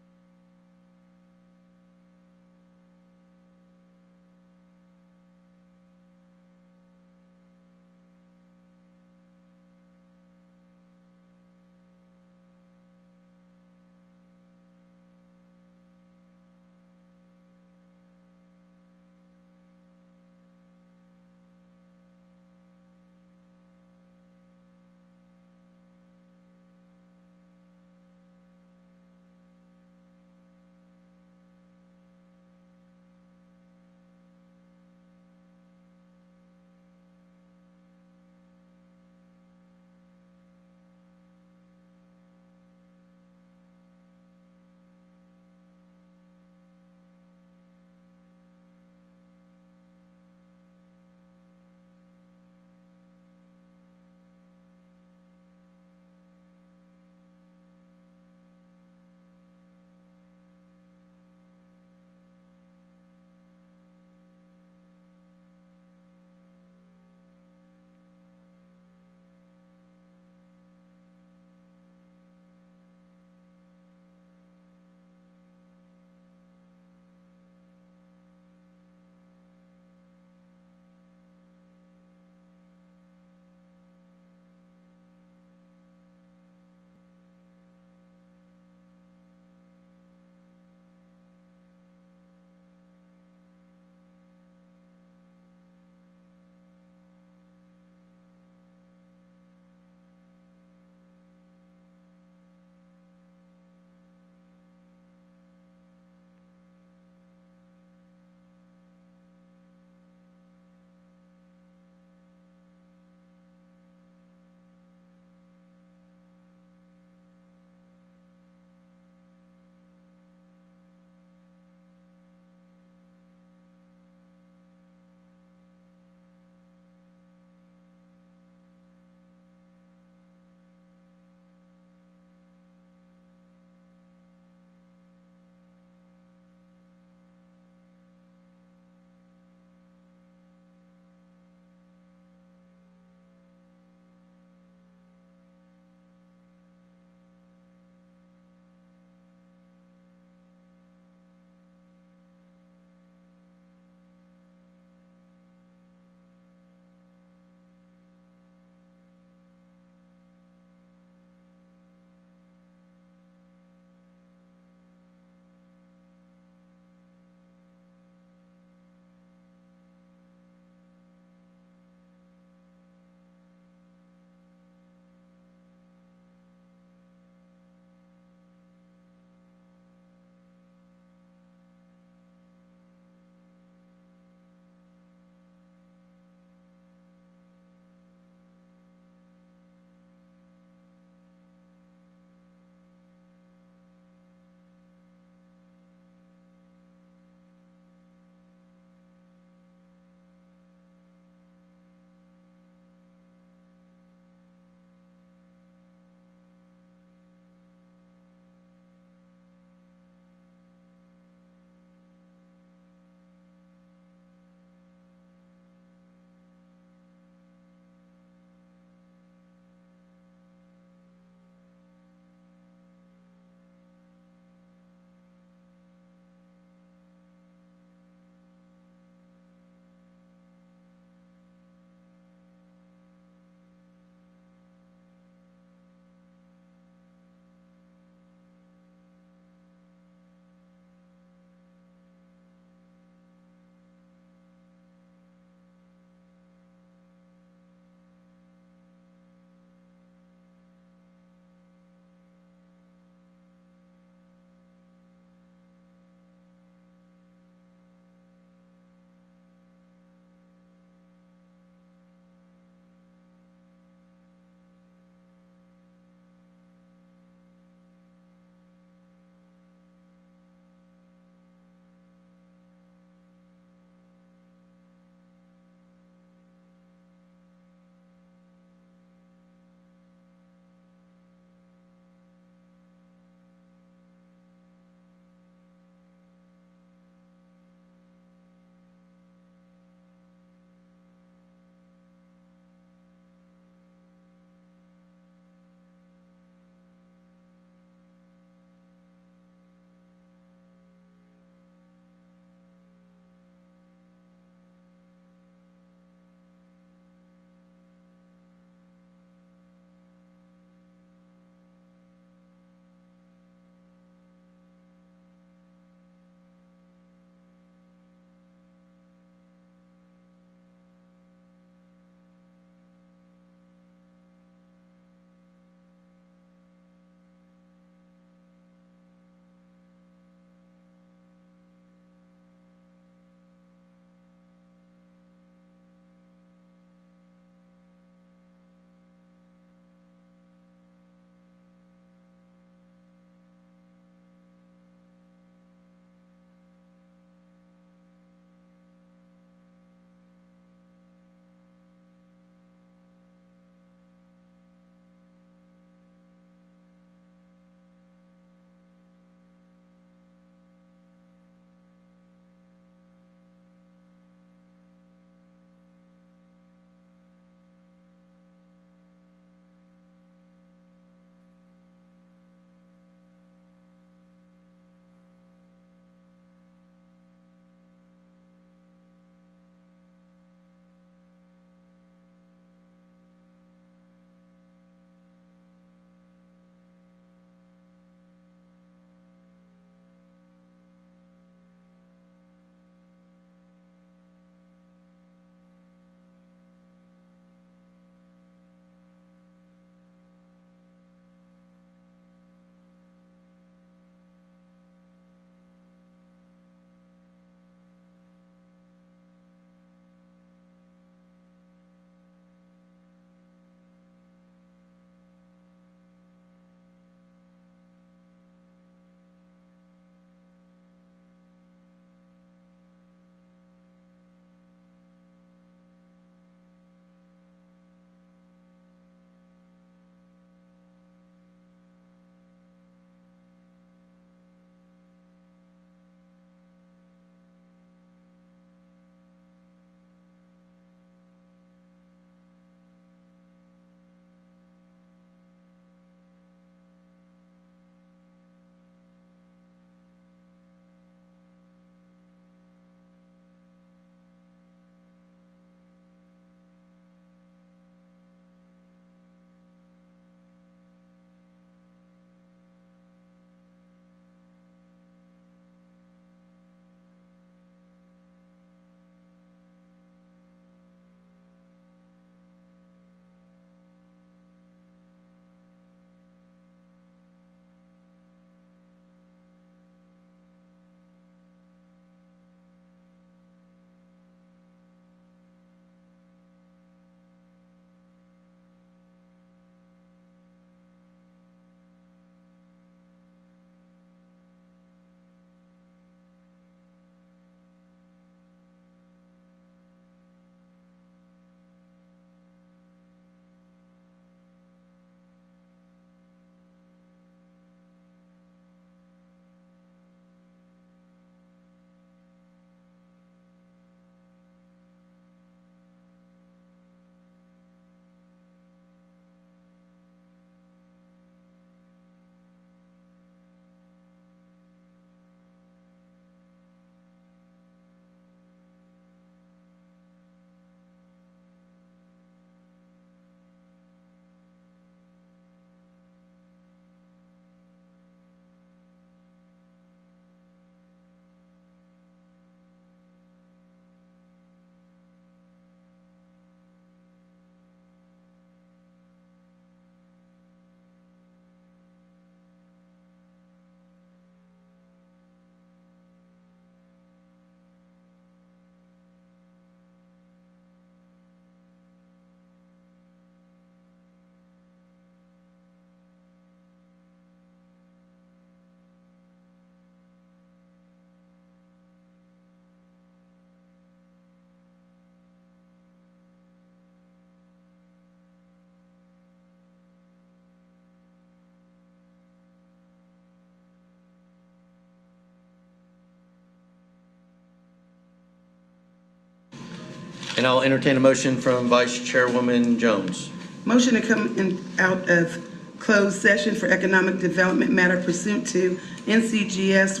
And I'll entertain a motion from Vice Chairwoman Jones. Motion to come out of closed session for economic development matter pursuant to NCGS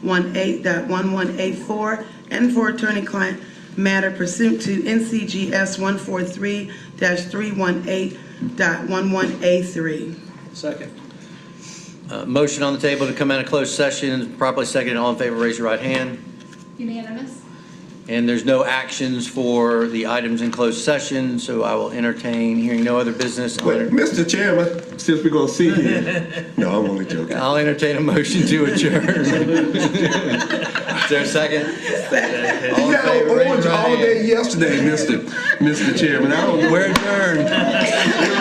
143-318.1184 and for attorney-client matter pursuant to NCGS 143-318.11A3. Second. Motion on the table to come out of closed session, properly seconded. All in favor, raise your right hand. Unanimous? And there's no actions for the items in closed session, so I will entertain, hearing no other business, But, Mr. Chairman, since we're gonna see you, no, I'm only joking. I'll entertain a motion to adjourn. Is there a second? All You in got favor, raise orange your right all hand. day yesterday, Mr. Chairman. I don't know. We're adjourned.